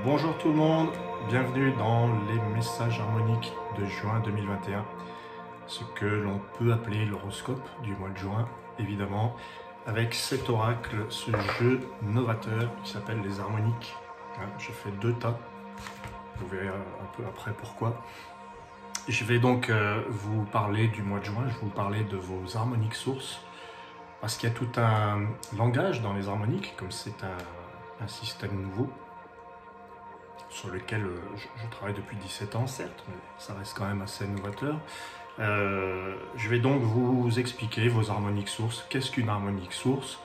Bonjour tout le monde, bienvenue dans les messages harmoniques de juin 2021, ce que l'on peut appeler l'horoscope du mois de juin, évidemment, avec cet oracle, ce jeu novateur qui s'appelle les harmoniques. J'ai fait 2 tas, vous verrez un peu après pourquoi. Je vais donc vous parler du mois de juin, je vais vous parler de vos harmoniques sources, parce qu'il y a tout un langage dans les harmoniques, comme c'est un système nouveau, sur lequel je travaille depuis 17 ans, certes, mais ça reste quand même assez novateur. Je vais donc vous expliquer vos harmoniques sources. Qu'est-ce qu'une harmonique source?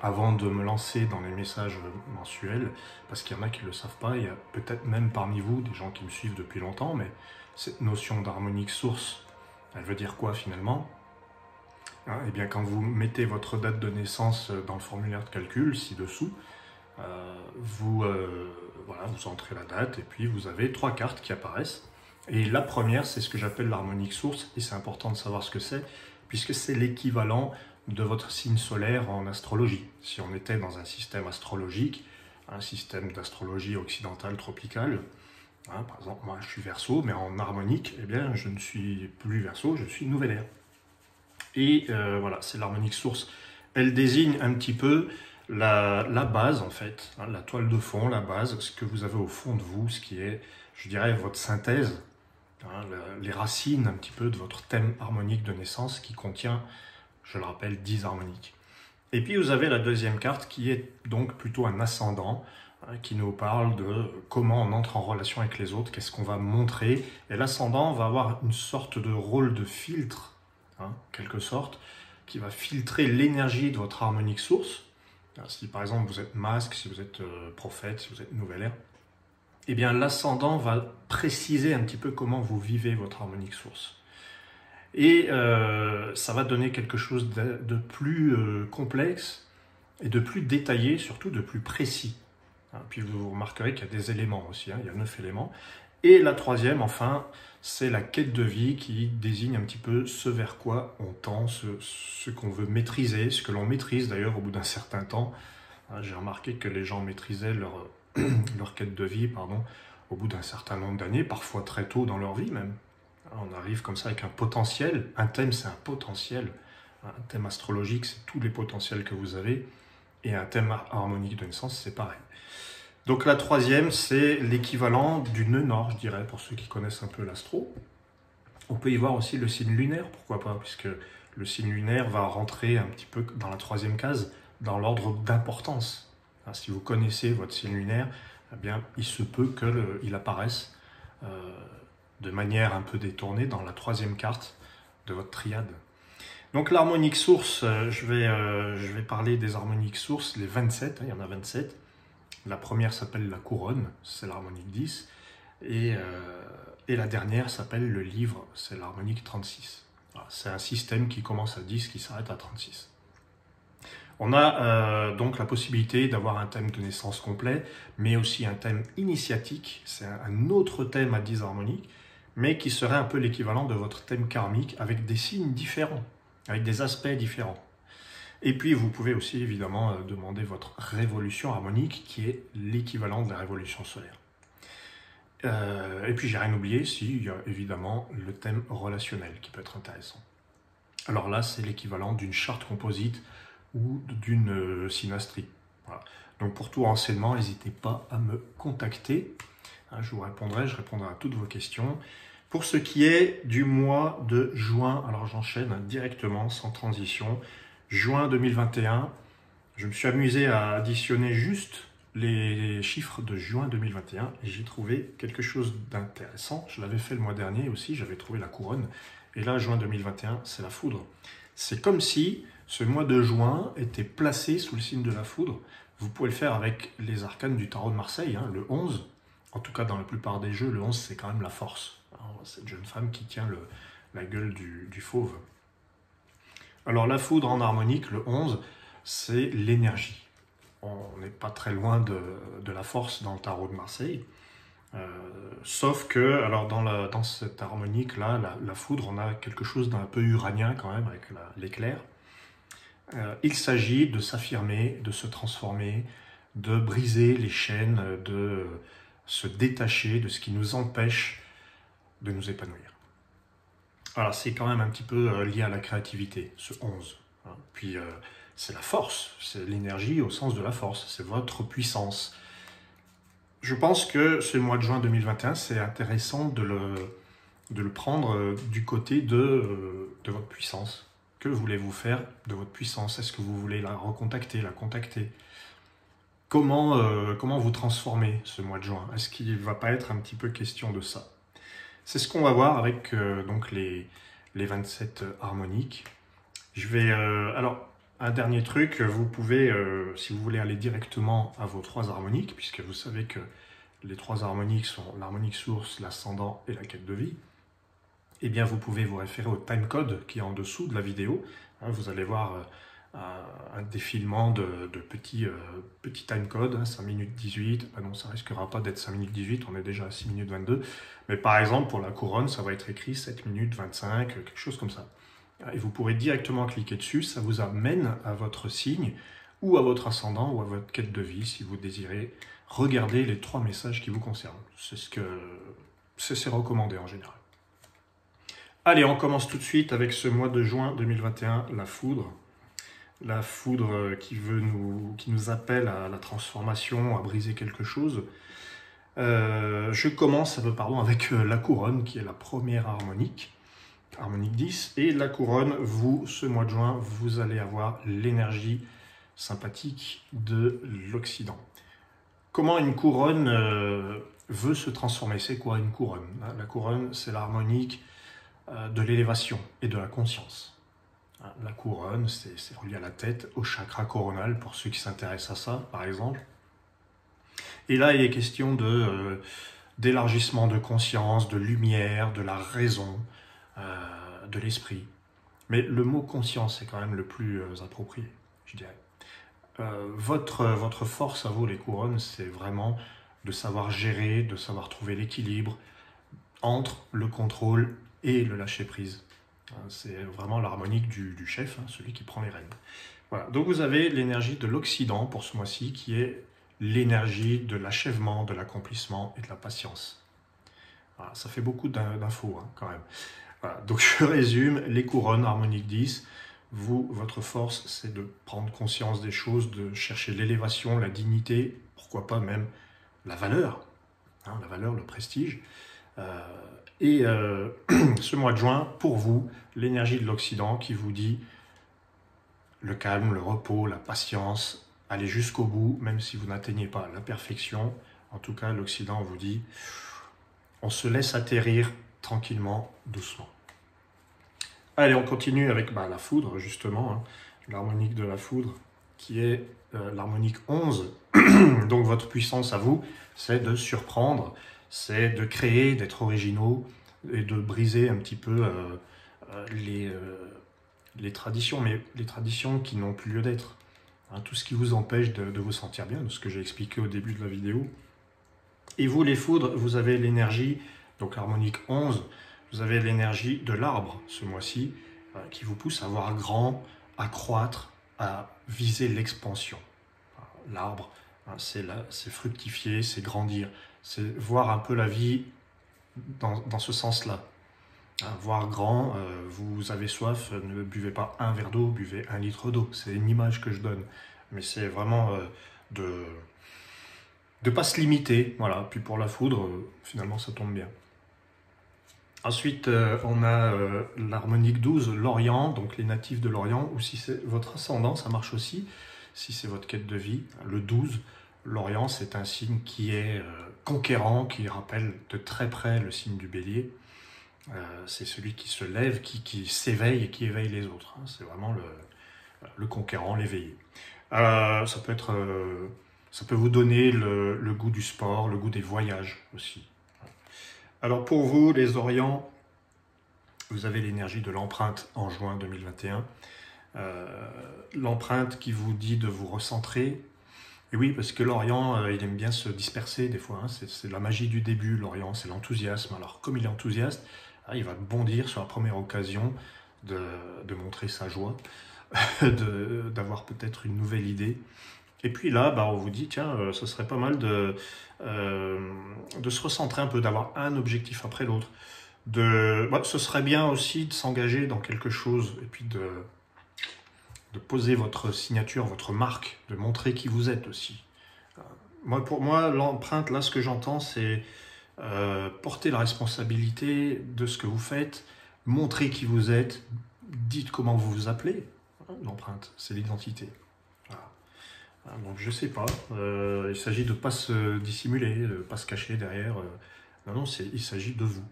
Avant de me lancer dans les messages mensuels, parce qu'il y en a qui ne le savent pas, il y a peut-être même parmi vous des gens qui me suivent depuis longtemps, mais cette notion d'harmonique source, elle veut dire quoi finalement? Eh bien, quand vous mettez votre date de naissance dans le formulaire de calcul, ci-dessous, vous entrez la date et puis vous avez 3 cartes qui apparaissent. Et la première, c'est ce que j'appelle l'harmonique source, et c'est important de savoir ce que c'est, puisque c'est l'équivalent de votre signe solaire en astrologie. Si on était dans un système astrologique, un système d'astrologie occidentale tropicale, par exemple, moi je suis Verseau, mais en harmonique, eh bien, je ne suis plus Verseau, je suis Nouvelle Ère. Et voilà, c'est l'harmonique source. Elle désigne un petit peu la base, en fait, la toile de fond, la base, ce que vous avez au fond de vous, ce qui est, je dirais, votre synthèse, les racines un petit peu de votre thème harmonique de naissance qui contient, je le rappelle, 10 harmoniques. Et puis vous avez la deuxième carte qui est donc plutôt un ascendant, qui nous parle de comment on entre en relation avec les autres, qu'est-ce qu'on va montrer. Et l'ascendant va avoir une sorte de rôle de filtre, quelque sorte, qui va filtrer l'énergie de votre harmonique source. Si par exemple vous êtes masque, si vous êtes prophète, si vous êtes nouvelle ère, eh bien l'ascendant va préciser un petit peu comment vous vivez votre harmonique source. Et ça va donner quelque chose de plus complexe et de plus détaillé, surtout de plus précis. Puis vous remarquerez qu'il y a des éléments aussi, il y a 9 éléments. Et la troisième, enfin, c'est la quête de vie qui désigne un petit peu ce vers quoi on tend, ce qu'on veut maîtriser, ce que l'on maîtrise d'ailleurs au bout d'un certain temps. J'ai remarqué que les gens maîtrisaient leur quête de vie, au bout d'un certain nombre d'années, parfois très tôt dans leur vie même. On arrive comme ça avec un potentiel. Un thème, c'est un potentiel. Un thème astrologique, c'est tous les potentiels que vous avez. Et un thème harmonique de naissance, c'est pareil. Donc la troisième, c'est l'équivalent du nœud nord, je dirais, pour ceux qui connaissent un peu l'astro. On peut y voir aussi le signe lunaire, pourquoi pas, puisque le signe lunaire va rentrer un petit peu dans la troisième case, dans l'ordre d'importance. Si vous connaissez votre signe lunaire, eh bien, il se peut qu'il apparaisse de manière un peu détournée dans la troisième carte de votre triade. Donc l'harmonique source, je vais parler des harmoniques sources, les 27, il y en a 27. La première s'appelle la couronne, c'est l'harmonique 10, et la dernière s'appelle le livre, c'est l'harmonique 36. Voilà, c'est un système qui commence à 10, qui s'arrête à 36. On a donc la possibilité d'avoir un thème de naissance complet, mais aussi un thème initiatique, c'est un autre thème à 10 harmoniques, mais qui serait un peu l'équivalent de votre thème karmique, avec des signes différents, avec des aspects différents. Et puis vous pouvez aussi évidemment demander votre révolution harmonique qui est l'équivalent de la révolution solaire. Et puis j'ai rien oublié, il y a évidemment le thème relationnel qui peut être intéressant. Alors là c'est l'équivalent d'une charte composite ou d'une synastrie. Voilà. Donc pour tout renseignement, n'hésitez pas à me contacter. Je vous répondrai, je répondrai à toutes vos questions. Pour ce qui est du mois de juin, alors j'enchaîne directement sans transition. Juin 2021, je me suis amusé à additionner juste les chiffres de juin 2021 et j'ai trouvé quelque chose d'intéressant. Je l'avais fait le mois dernier aussi, j'avais trouvé la couronne. Et là, juin 2021, c'est la foudre. C'est comme si ce mois de juin était placé sous le signe de la foudre. Vous pouvez le faire avec les arcanes du tarot de Marseille, le 11. En tout cas, dans la plupart des jeux, le 11, c'est quand même la force. Cette jeune femme qui tient la gueule du fauve. Alors la foudre en harmonique, le 11, c'est l'énergie. On n'est pas très loin de la force dans le tarot de Marseille. Sauf que, alors dans cette harmonique-là, la foudre, on a quelque chose d'un peu uranien quand même, avec l'éclair. Il s'agit de s'affirmer, de se transformer, de briser les chaînes, se détacher de ce qui nous empêche de nous épanouir. Alors c'est quand même un petit peu lié à la créativité, ce 11. Hein. Puis c'est la force, c'est l'énergie au sens de la force, c'est votre puissance. Je pense que ce mois de juin 2021, c'est intéressant de le prendre du côté de votre puissance. Que voulez-vous faire de votre puissance? Est-ce que vous voulez la recontacter, la contacter? Comment vous transformer ce mois de juin? Est-ce qu'il ne va pas être un petit peu question de ça? C'est ce qu'on va voir avec donc les 27 harmoniques. Je vais alors un dernier truc, vous pouvez, si vous voulez aller directement à vos 3 harmoniques, puisque vous savez que les 3 harmoniques sont l'harmonique source, l'ascendant et la quête de vie, eh bien vous pouvez vous référer au timecode qui est en dessous de la vidéo. Hein, vous allez voir un défilement de petits timecodes, hein, 5 minutes 18, ben non, ça risquera pas d'être 5 minutes 18, on est déjà à 6 minutes 22, mais par exemple pour la couronne, ça va être écrit 7 minutes 25, quelque chose comme ça. Et vous pourrez directement cliquer dessus, ça vous amène à votre signe, ou à votre ascendant, ou à votre quête de vie, si vous désirez regarder les 3 messages qui vous concernent. C'est recommandé en général. Allez, on commence tout de suite avec ce mois de juin 2021, la foudre. La foudre qui nous appelle à la transformation, à briser quelque chose. Je commence avec la couronne, qui est la première harmonique 10. Et la couronne, ce mois de juin, vous allez avoir l'énergie sympathique de l'Occident. Comment une couronne veut se transformer? C'est quoi une couronne? La couronne, c'est l'harmonique de l'élévation et de la conscience. La couronne, c'est relié à la tête, au chakra coronal, pour ceux qui s'intéressent à ça, par exemple. Et là, il est question d'élargissement de conscience, de lumière, de la raison, de l'esprit. Mais le mot conscience est quand même le plus approprié, je dirais. Votre force à vous, les couronnes, c'est vraiment de savoir gérer, de savoir trouver l'équilibre entre le contrôle et le lâcher-prise. C'est vraiment l'harmonique du chef, hein, celui qui prend les rênes. Voilà. Donc vous avez l'énergie de l'Occident pour ce mois-ci, qui est l'énergie de l'achèvement, de l'accomplissement et de la patience. Voilà, ça fait beaucoup d'infos hein, quand même. Voilà. Donc je résume, les couronnes, harmonique 10, votre force, c'est de prendre conscience des choses, de chercher l'élévation, la dignité, pourquoi pas même la valeur, hein, le prestige. Ce mois de juin, pour vous, l'énergie de l'Occident qui vous dit le calme, le repos, la patience, allez jusqu'au bout, même si vous n'atteignez pas la perfection. En tout cas, l'Occident vous dit, on se laisse atterrir tranquillement, doucement. Allez, on continue avec la foudre, justement, hein, l'harmonique de la foudre, qui est l'harmonique 11. Donc votre puissance à vous, c'est de surprendre, c'est de créer, d'être originaux et de briser un petit peu les traditions, mais les traditions qui n'ont plus lieu d'être. Hein, tout ce qui vous empêche de vous sentir bien, de ce que j'ai expliqué au début de la vidéo. Et vous, les foudres, vous avez l'énergie, donc l'harmonique 11, vous avez l'énergie de l'arbre ce mois-ci, qui vous pousse à voir grand, à croître, à viser l'expansion. L'arbre, c'est fructifier, c'est grandir, c'est voir un peu la vie dans ce sens-là. Voir grand, vous avez soif, ne buvez pas un verre d'eau, buvez 1 litre d'eau. C'est une image que je donne. Mais c'est vraiment de ne pas se limiter. Voilà. Puis pour la foudre, finalement, ça tombe bien. Ensuite, on a l'harmonique 12, l'Orient, donc les natifs de l'Orient, ou si c'est votre ascendant, ça marche aussi. Si c'est votre quête de vie, le 12, l'Orient, c'est un signe qui est conquérant, qui rappelle de très près le signe du Bélier. C'est celui qui se lève, qui s'éveille et qui éveille les autres. Hein. C'est vraiment le conquérant, l'éveillé. Ça peut vous donner le goût du sport, le goût des voyages aussi. Alors pour vous, les Orients, vous avez l'énergie de l'empreinte en juin 2021. L'empreinte qui vous dit de vous recentrer. Et oui, parce que l'Orient, il aime bien se disperser des fois. Hein. C'est la magie du début, l'Orient, c'est l'enthousiasme. Alors comme il est enthousiaste, il va bondir sur la première occasion de montrer sa joie, d'avoir peut-être une nouvelle idée. Et puis là, bah, on vous dit, tiens, ce serait pas mal de se recentrer un peu, d'avoir un objectif après l'autre. Bah, ce serait bien aussi de s'engager dans quelque chose et puis de poser votre signature, votre marque, de montrer qui vous êtes aussi. Pour moi, l'empreinte, là, ce que j'entends, c'est porter la responsabilité de ce que vous faites, montrer qui vous êtes, dites comment vous vous appelez. L'empreinte, c'est l'identité. Voilà. Donc je sais pas, il s'agit de ne pas se dissimuler, de ne pas se cacher derrière. Non, il s'agit de vous.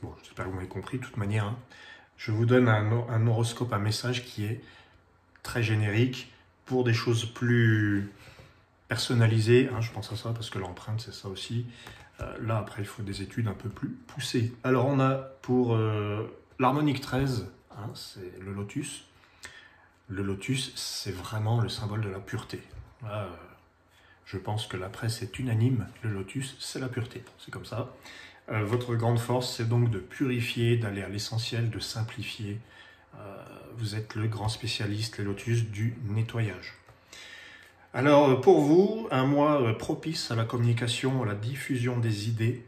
Bon, j'espère que vous m'avez compris, de toute manière. Hein. Je vous donne un horoscope, un message qui est très générique pour des choses plus personnalisées. Hein, je pense à ça parce que l'empreinte, c'est ça aussi. Là, après, il faut des études un peu plus poussées. Alors, on a pour l'harmonique 13, hein, c'est le lotus. Le lotus, c'est vraiment le symbole de la pureté. Là, je pense que la presse est unanime. Le lotus, c'est la pureté. C'est comme ça. Votre grande force, c'est donc de purifier, d'aller à l'essentiel, de simplifier. Vous êtes le grand spécialiste, les lotus, du nettoyage. Alors, pour vous, un mois propice à la communication, à la diffusion des idées,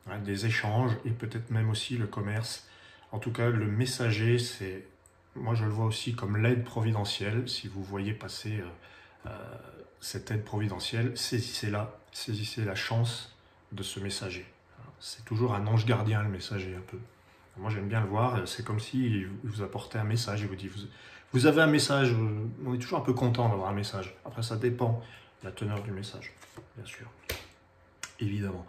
hein, des échanges et peut-être même aussi le commerce. En tout cas, le messager, moi je le vois aussi comme l'aide providentielle. Si vous voyez passer cette aide providentielle, saisissez-la, saisissez la chance de ce messager. C'est toujours un ange gardien, le messager, un peu. Moi, j'aime bien le voir. C'est comme s'il vous apportait un message. Il vous dit, vous avez un message. On est toujours un peu content d'avoir un message. Après, ça dépend de la teneur du message, bien sûr. Évidemment.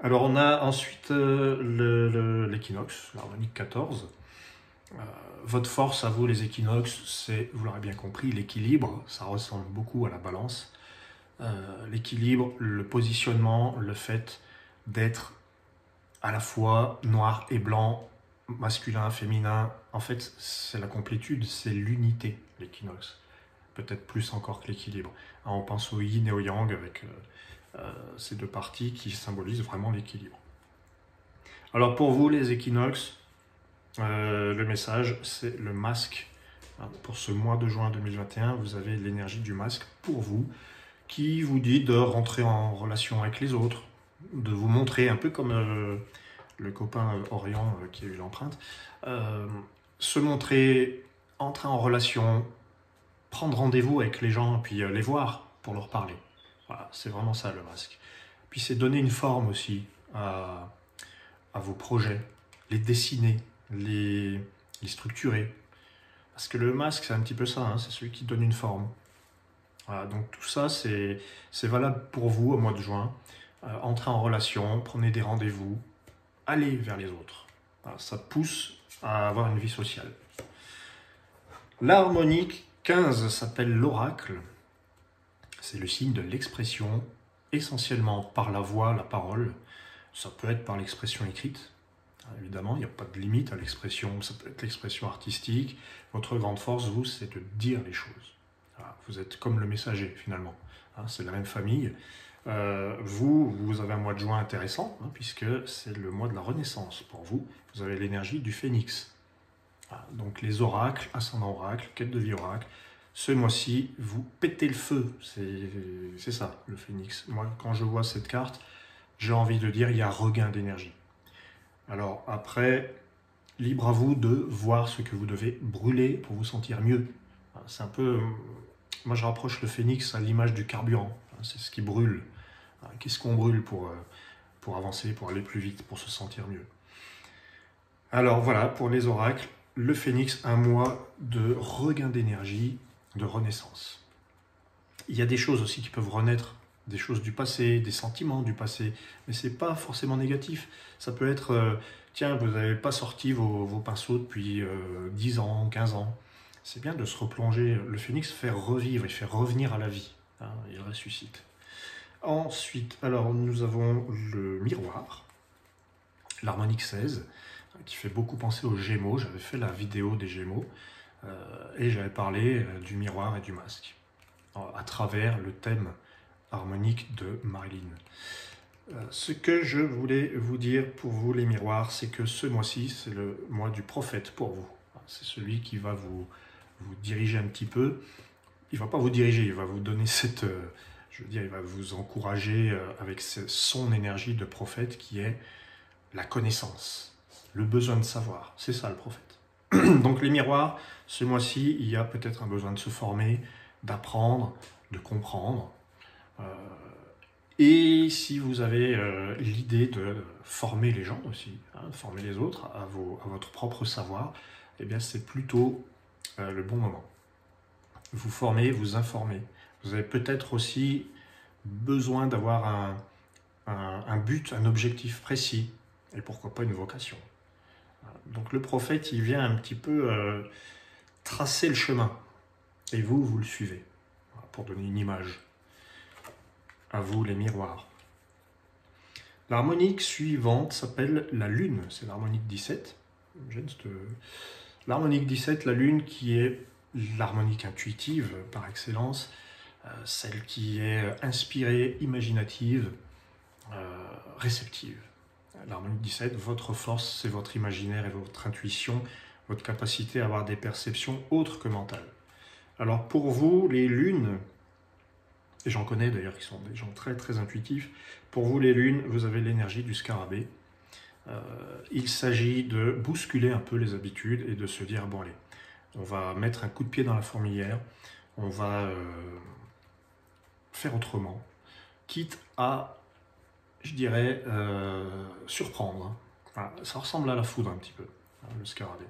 Alors, on a ensuite l'équinoxe, l'harmonique 14. Votre force à vous, les équinoxes, c'est, vous l'aurez bien compris, l'équilibre. Ça ressemble beaucoup à la balance. L'équilibre, le positionnement, le fait d'être à la fois noir et blanc, masculin, féminin. En fait, c'est la complétude, c'est l'unité, l'équinoxe. Peut-être plus encore que l'équilibre. On pense au yin et au yang avec ces deux parties qui symbolisent vraiment l'équilibre. Alors pour vous, les équinoxes, le message, c'est le masque. Pour ce mois de juin 2021, vous avez l'énergie du masque pour vous, qui vous dit de rentrer en relation avec les autres, de vous montrer un peu comme le copain Orient qui a eu l'empreinte, se montrer, entrer en relation, prendre rendez-vous avec les gens, puis les voir pour leur parler. Voilà, c'est vraiment ça le masque. Puis c'est donner une forme aussi à vos projets, les dessiner, les structurer. Parce que le masque, c'est un petit peu ça, hein, c'est celui qui donne une forme. Voilà, donc tout ça, c'est valable pour vous au mois de juin. Entrez en relation, prenez des rendez-vous, allez vers les autres. Voilà, ça pousse à avoir une vie sociale. L'harmonique 15 s'appelle l'oracle. C'est le signe de l'expression, essentiellement par la voix, la parole. Ça peut être par l'expression écrite. Évidemment, il n'y a pas de limite à l'expression. Ça peut être l'expression artistique. Votre grande force, vous, c'est de dire les choses. Voilà, vous êtes comme le messager, finalement. C'est la même famille. Vous avez un mois de juin intéressant, puisque c'est le mois de la renaissance pour vous. Vous avez l'énergie du phénix. Voilà, donc les oracles, ascendant oracle, quête de vie oracle. Ce mois-ci, vous pétez le feu. C'est ça, le phénix. Moi, quand je vois cette carte, j'ai envie de dire il y a regain d'énergie. Alors après, libre à vous de voir ce que vous devez brûler pour vous sentir mieux. C'est un peu... Moi, je rapproche le phénix à l'image du carburant. C'est ce qui brûle. Qu'est-ce qu'on brûle pour avancer, pour aller plus vite, pour se sentir mieux? Alors voilà, pour les oracles, le phénix, un mois de regain d'énergie, de renaissance. Il y a des choses aussi qui peuvent renaître, des choses du passé, des sentiments du passé, mais ce n'est pas forcément négatif. Ça peut être, tiens, vous n'avez pas sorti vos pinceaux depuis 10 ans, 15 ans. C'est bien de se replonger. Le phénix fait revivre, il fait revenir à la vie. Il ressuscite. Ensuite, alors nous avons le miroir, l'harmonique 16, qui fait beaucoup penser aux Gémeaux. J'avais fait la vidéo des Gémeaux et j'avais parlé du miroir et du masque à travers le thème harmonique de Marilyn. Ce que je voulais vous dire pour vous les miroirs, c'est que ce mois-ci, c'est le mois du prophète pour vous. C'est celui qui va vous diriger un petit peu. il va pas vous diriger, il va vous donner cette, je veux dire, il va vous encourager avec son énergie de prophète qui est la connaissance, le besoin de savoir. C'est ça le prophète. Donc les miroirs, ce mois-ci, il y a peut-être un besoin de se former, d'apprendre, de comprendre. Et si vous avez l'idée de former les gens aussi, former les autres à votre propre savoir, eh bien c'est plutôt le bon moment. Vous formez, vous informez. Vous avez peut-être aussi besoin d'avoir un but, un objectif précis, et pourquoi pas une vocation. Donc le prophète, il vient un petit peu tracer le chemin, et vous le suivez, pour donner une image. À vous les miroirs. L'harmonique suivante s'appelle la Lune, c'est l'harmonique 17. L'harmonique 17, la Lune qui est l'harmonique intuitive par excellence, celle qui est inspirée, imaginative, réceptive. L'harmonique 17, votre force, c'est votre imaginaire et votre intuition, votre capacité à avoir des perceptions autres que mentales. Alors pour vous, les lunes, et j'en connais d'ailleurs qui sont des gens très très intuitifs, pour vous les lunes, vous avez l'énergie du scarabée. Il s'agit de bousculer un peu les habitudes et de se dire, bon allez, on va mettre un coup de pied dans la fourmilière, on va faire autrement, quitte à, je dirais, surprendre. Voilà, ça ressemble à la foudre un petit peu, le scarabée.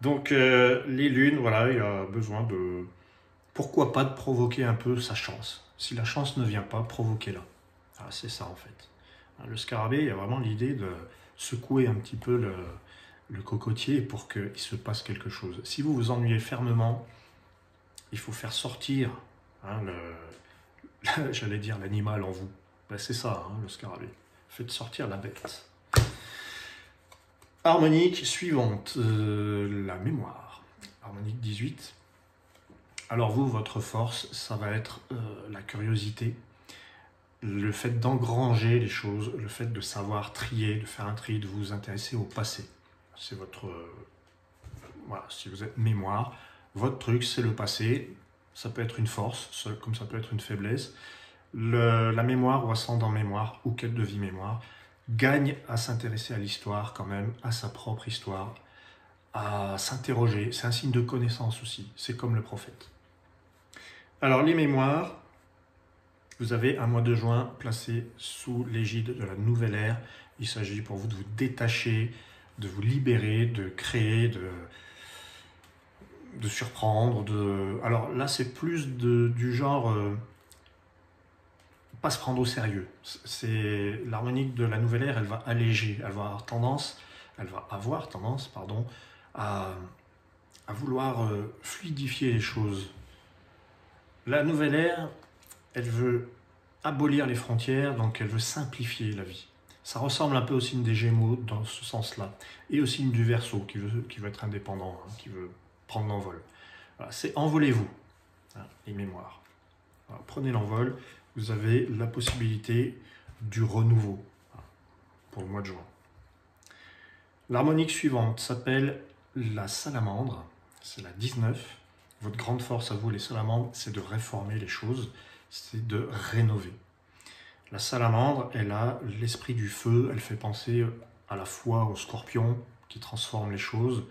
Donc les lunes, voilà, il y a besoin de... Pourquoi pas de provoquer un peu sa chance? Si la chance ne vient pas, provoquez-la. Ah, c'est ça en fait. Le scarabée, il y a vraiment l'idée de secouer un petit peu le cocotier pour qu'il se passe quelque chose. Si vous vous ennuyez fermement, il faut faire sortir, j'allais dire l'animal en vous. Ben, c'est ça, le scarabée. Faites sortir la bête. Harmonique suivante, la mémoire. Harmonique 18. Alors vous, votre force, ça va être la curiosité, le fait d'engranger les choses, le fait de savoir trier, de faire un tri, de vous intéresser au passé. C'est votre... voilà, si vous êtes mémoire, votre truc, c'est le passé. Ça peut être une force, comme ça peut être une faiblesse. La mémoire ou ascendant mémoire, ou quête de vie mémoire, gagne à s'intéresser à l'histoire quand même, à sa propre histoire, à s'interroger. C'est un signe de connaissance aussi, c'est comme le prophète. Alors les mémoires, vous avez un mois de juin placé sous l'égide de la nouvelle ère. Il s'agit pour vous de vous détacher, de vous libérer, de créer, de surprendre. Alors là, c'est plus du genre pas se prendre au sérieux. C'est l'harmonique de la nouvelle ère, elle va alléger, elle va avoir tendance, à vouloir fluidifier les choses. La nouvelle ère, elle veut abolir les frontières, donc elle veut simplifier la vie. Ça ressemble un peu au signe des Gémeaux dans ce sens-là, et au signe du Verseau qui veut être indépendant, qui veut prendre l'envol. Voilà, c'est envolez-vous, les mémoires. Alors, prenez l'envol, vous avez la possibilité du renouveau pour le mois de juin. L'harmonique suivante s'appelle la salamandre, c'est la 19. Votre grande force à vous, les salamandres, c'est de réformer les choses, c'est de rénover. La salamandre, elle a l'esprit du feu, elle fait penser à la fois au scorpion qui transforme les choses,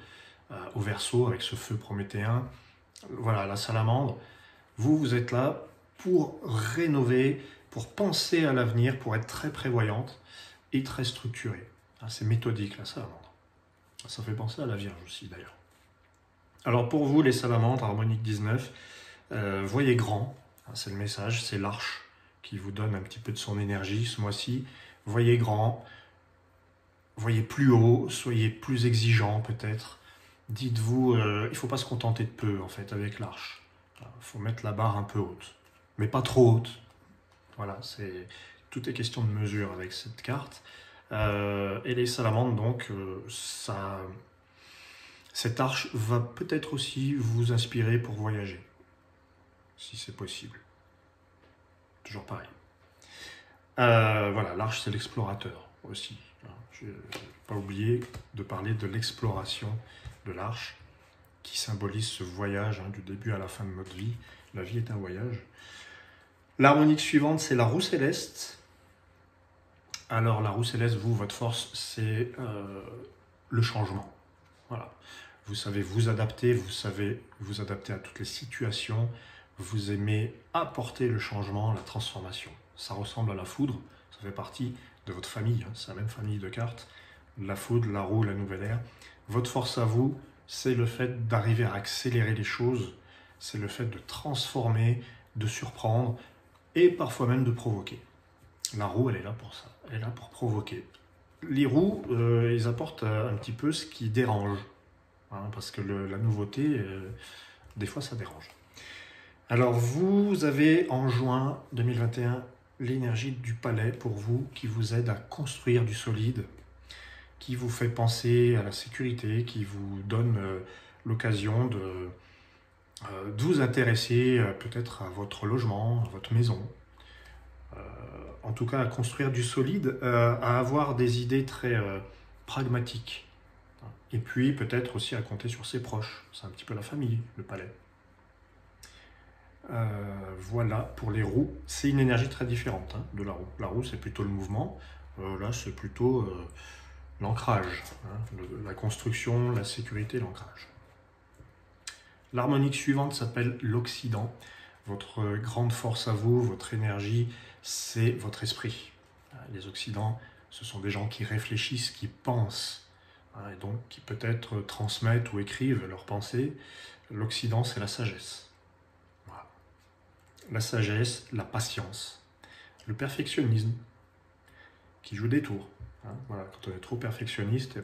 au Verseau avec ce feu prométhéen. Voilà, la salamandre, vous êtes là pour rénover, pour penser à l'avenir, pour être très prévoyante et très structurée. C'est méthodique, la salamandre. Ça fait penser à la Vierge aussi, d'ailleurs. Alors pour vous, les salamandres, harmonique 19, voyez grand, c'est le message, c'est l'arche qui vous donne un petit peu de son énergie ce mois-ci. Voyez grand, voyez plus haut, soyez plus exigeant peut-être. Dites-vous, il ne faut pas se contenter de peu en fait avec l'arche. Il faut mettre la barre un peu haute, mais pas trop haute. Voilà, tout est question de mesure avec cette carte. Et les salamandres, donc, cette arche va peut-être aussi vous inspirer pour voyager, si c'est possible. Toujours pareil. Voilà, l'arche, c'est l'explorateur aussi. Je n'ai pas oublié de parler de l'exploration de l'arche, qui symbolise ce voyage du début à la fin de notre vie. La vie est un voyage. L'harmonique suivante, c'est la roue céleste. Alors la roue céleste, vous, votre force, c'est le changement. Voilà. Vous savez vous adapter, vous savez vous adapter à toutes les situations. Vous aimez apporter le changement, la transformation. Ça ressemble à la foudre, ça fait partie de votre famille, c'est la même famille de cartes. La foudre, la roue, la nouvelle ère. Votre force à vous, c'est le fait d'arriver à accélérer les choses, c'est le fait de transformer, de surprendre et parfois même de provoquer. La roue, elle est là pour ça, elle est là pour provoquer. Les roues, ils apportent un petit peu ce qui dérange, parce que la nouveauté, des fois, ça dérange. Alors, vous avez en juin 2021 l'énergie du palais pour vous qui vous aide à construire du solide, qui vous fait penser à la sécurité, qui vous donne l'occasion de vous intéresser peut-être à votre logement, à votre maison, en tout cas à construire du solide, à avoir des idées très pragmatiques. Et puis peut-être aussi à compter sur ses proches, c'est un petit peu la famille, le palais. Voilà pour les roues, c'est une énergie très différente de la roue. La roue c'est plutôt le mouvement, là c'est plutôt l'ancrage, la construction, la sécurité, l'ancrage. L'harmonique suivante s'appelle l'Occident. Votre grande force à vous, votre énergie, c'est votre esprit. Les Occidents, ce sont des gens qui réfléchissent, qui pensent, et donc qui peut-être transmettent ou écrivent leurs pensées. L'Occident, c'est la sagesse. La sagesse, la patience, le perfectionnisme, qui joue des tours. Voilà, quand on est trop perfectionniste,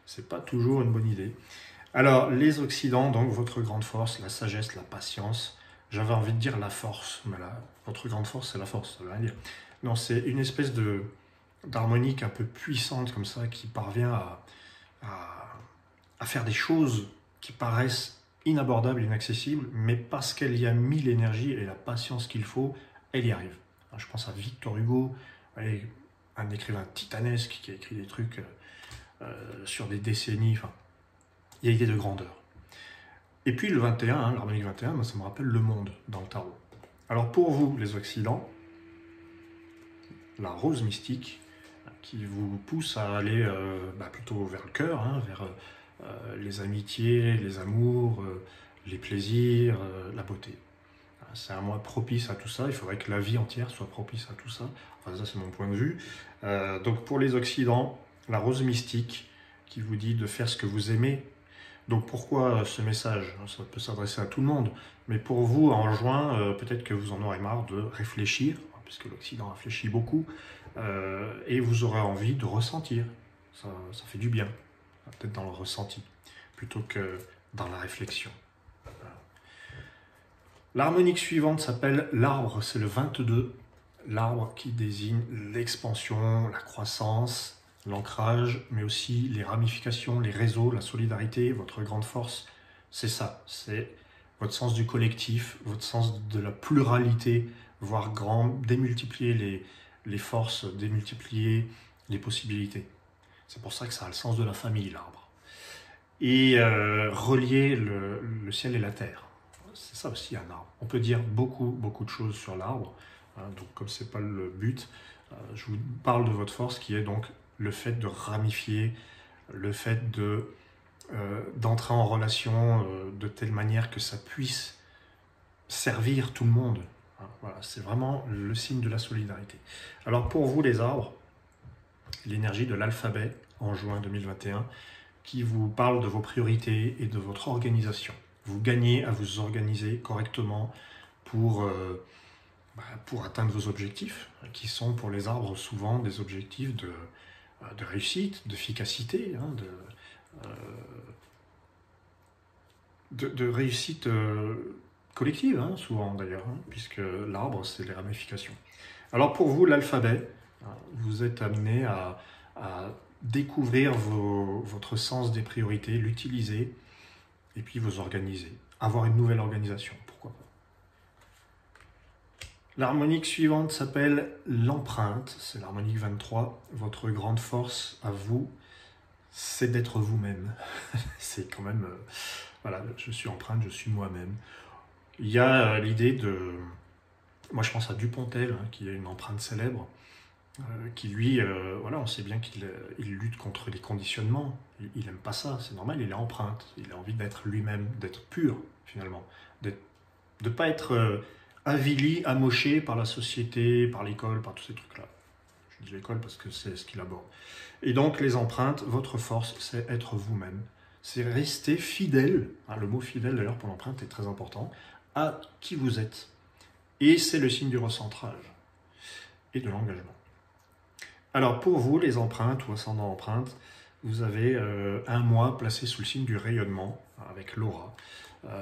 c'est pas toujours une bonne idée. Alors, les Occidents, donc votre grande force, la sagesse, la patience, j'avais envie de dire la force, mais là, votre grande force, c'est la force, ça veut rien dire. Non, c'est une espèce d'harmonique un peu puissante comme ça, qui parvient à faire des choses qui paraissent inabordables, inaccessibles, mais parce qu'elle y a mis l'énergie et la patience qu'il faut, elle y arrive. Alors, je pense à Victor Hugo, un écrivain titanesque qui a écrit des trucs sur des décennies, enfin, il y a idée de grandeur. Et puis le 21, l'harmonique 21, ça me rappelle le monde dans le tarot. Alors pour vous, les Occidents, la rose mystique, qui vous pousse à aller plutôt vers le cœur, vers les amitiés, les amours, les plaisirs, la beauté. C'est un mois propice à tout ça, il faudrait que la vie entière soit propice à tout ça. Enfin ça c'est mon point de vue. Donc pour les Occidents, la rose mystique qui vous dit de faire ce que vous aimez. Donc pourquoi ce message? Ça peut s'adresser à tout le monde, mais pour vous, en juin, peut-être que vous en aurez marre de réfléchir, puisque l'Occident réfléchit beaucoup, et vous aurez envie de ressentir. Ça fait du bien, peut-être dans le ressenti, plutôt que dans la réflexion. Voilà. L'harmonique suivante s'appelle l'arbre, c'est le 22. L'arbre qui désigne l'expansion, la croissance, l'ancrage, mais aussi les ramifications, les réseaux, la solidarité, votre grande force. C'est ça, c'est votre sens du collectif, votre sens de la pluralité, voire grand, démultiplier les forces, démultiplier les possibilités. C'est pour ça que ça a le sens de la famille, l'arbre. Et relier le ciel et la terre. C'est ça aussi un arbre. On peut dire beaucoup de choses sur l'arbre. Donc comme ce n'est pas le but, je vous parle de votre force qui est donc le fait de ramifier, le fait d'entrer en relation de telle manière que ça puisse servir tout le monde. Voilà, c'est vraiment le signe de la solidarité. Alors pour vous les arbres, l'énergie de l'alphabet en juin 2021 qui vous parle de vos priorités et de votre organisation. Vous gagnez à vous organiser correctement pour atteindre vos objectifs, qui sont pour les arbres souvent des objectifs de réussite, d'efficacité, de réussite collective, souvent d'ailleurs, puisque l'arbre, c'est les ramifications. Alors pour vous, l'alphabet, vous êtes amené à découvrir votre sens des priorités, l'utiliser, et puis vous organiser, avoir une nouvelle organisation, pourquoi pas. L'harmonique suivante s'appelle l'empreinte, c'est l'harmonique 23. Votre grande force à vous, c'est d'être vous-même. C'est quand même Voilà, je suis empreinte, je suis moi-même. Il y a l'idée de... Moi, je pense à Dupontel, hein, qui a une empreinte célèbre, qui lui, voilà, on sait bien qu'il lutte contre les conditionnements. Il n'aime pas ça, c'est normal, il est empreinte. Il a envie d'être lui-même, d'être pur, finalement. De ne pas être avili, amoché par la société, par l'école, par tous ces trucs-là. Je dis l'école parce que c'est ce qu'il aborde. Et donc, les empreintes, votre force, c'est être vous-même. C'est rester fidèle, hein, le mot fidèle d'ailleurs pour l'empreinte est très important, à qui vous êtes. Et c'est le signe du recentrage et de l'engagement. Alors pour vous, les empreintes ou ascendants empreintes, vous avez un mois placé sous le signe du rayonnement, avec l'aura.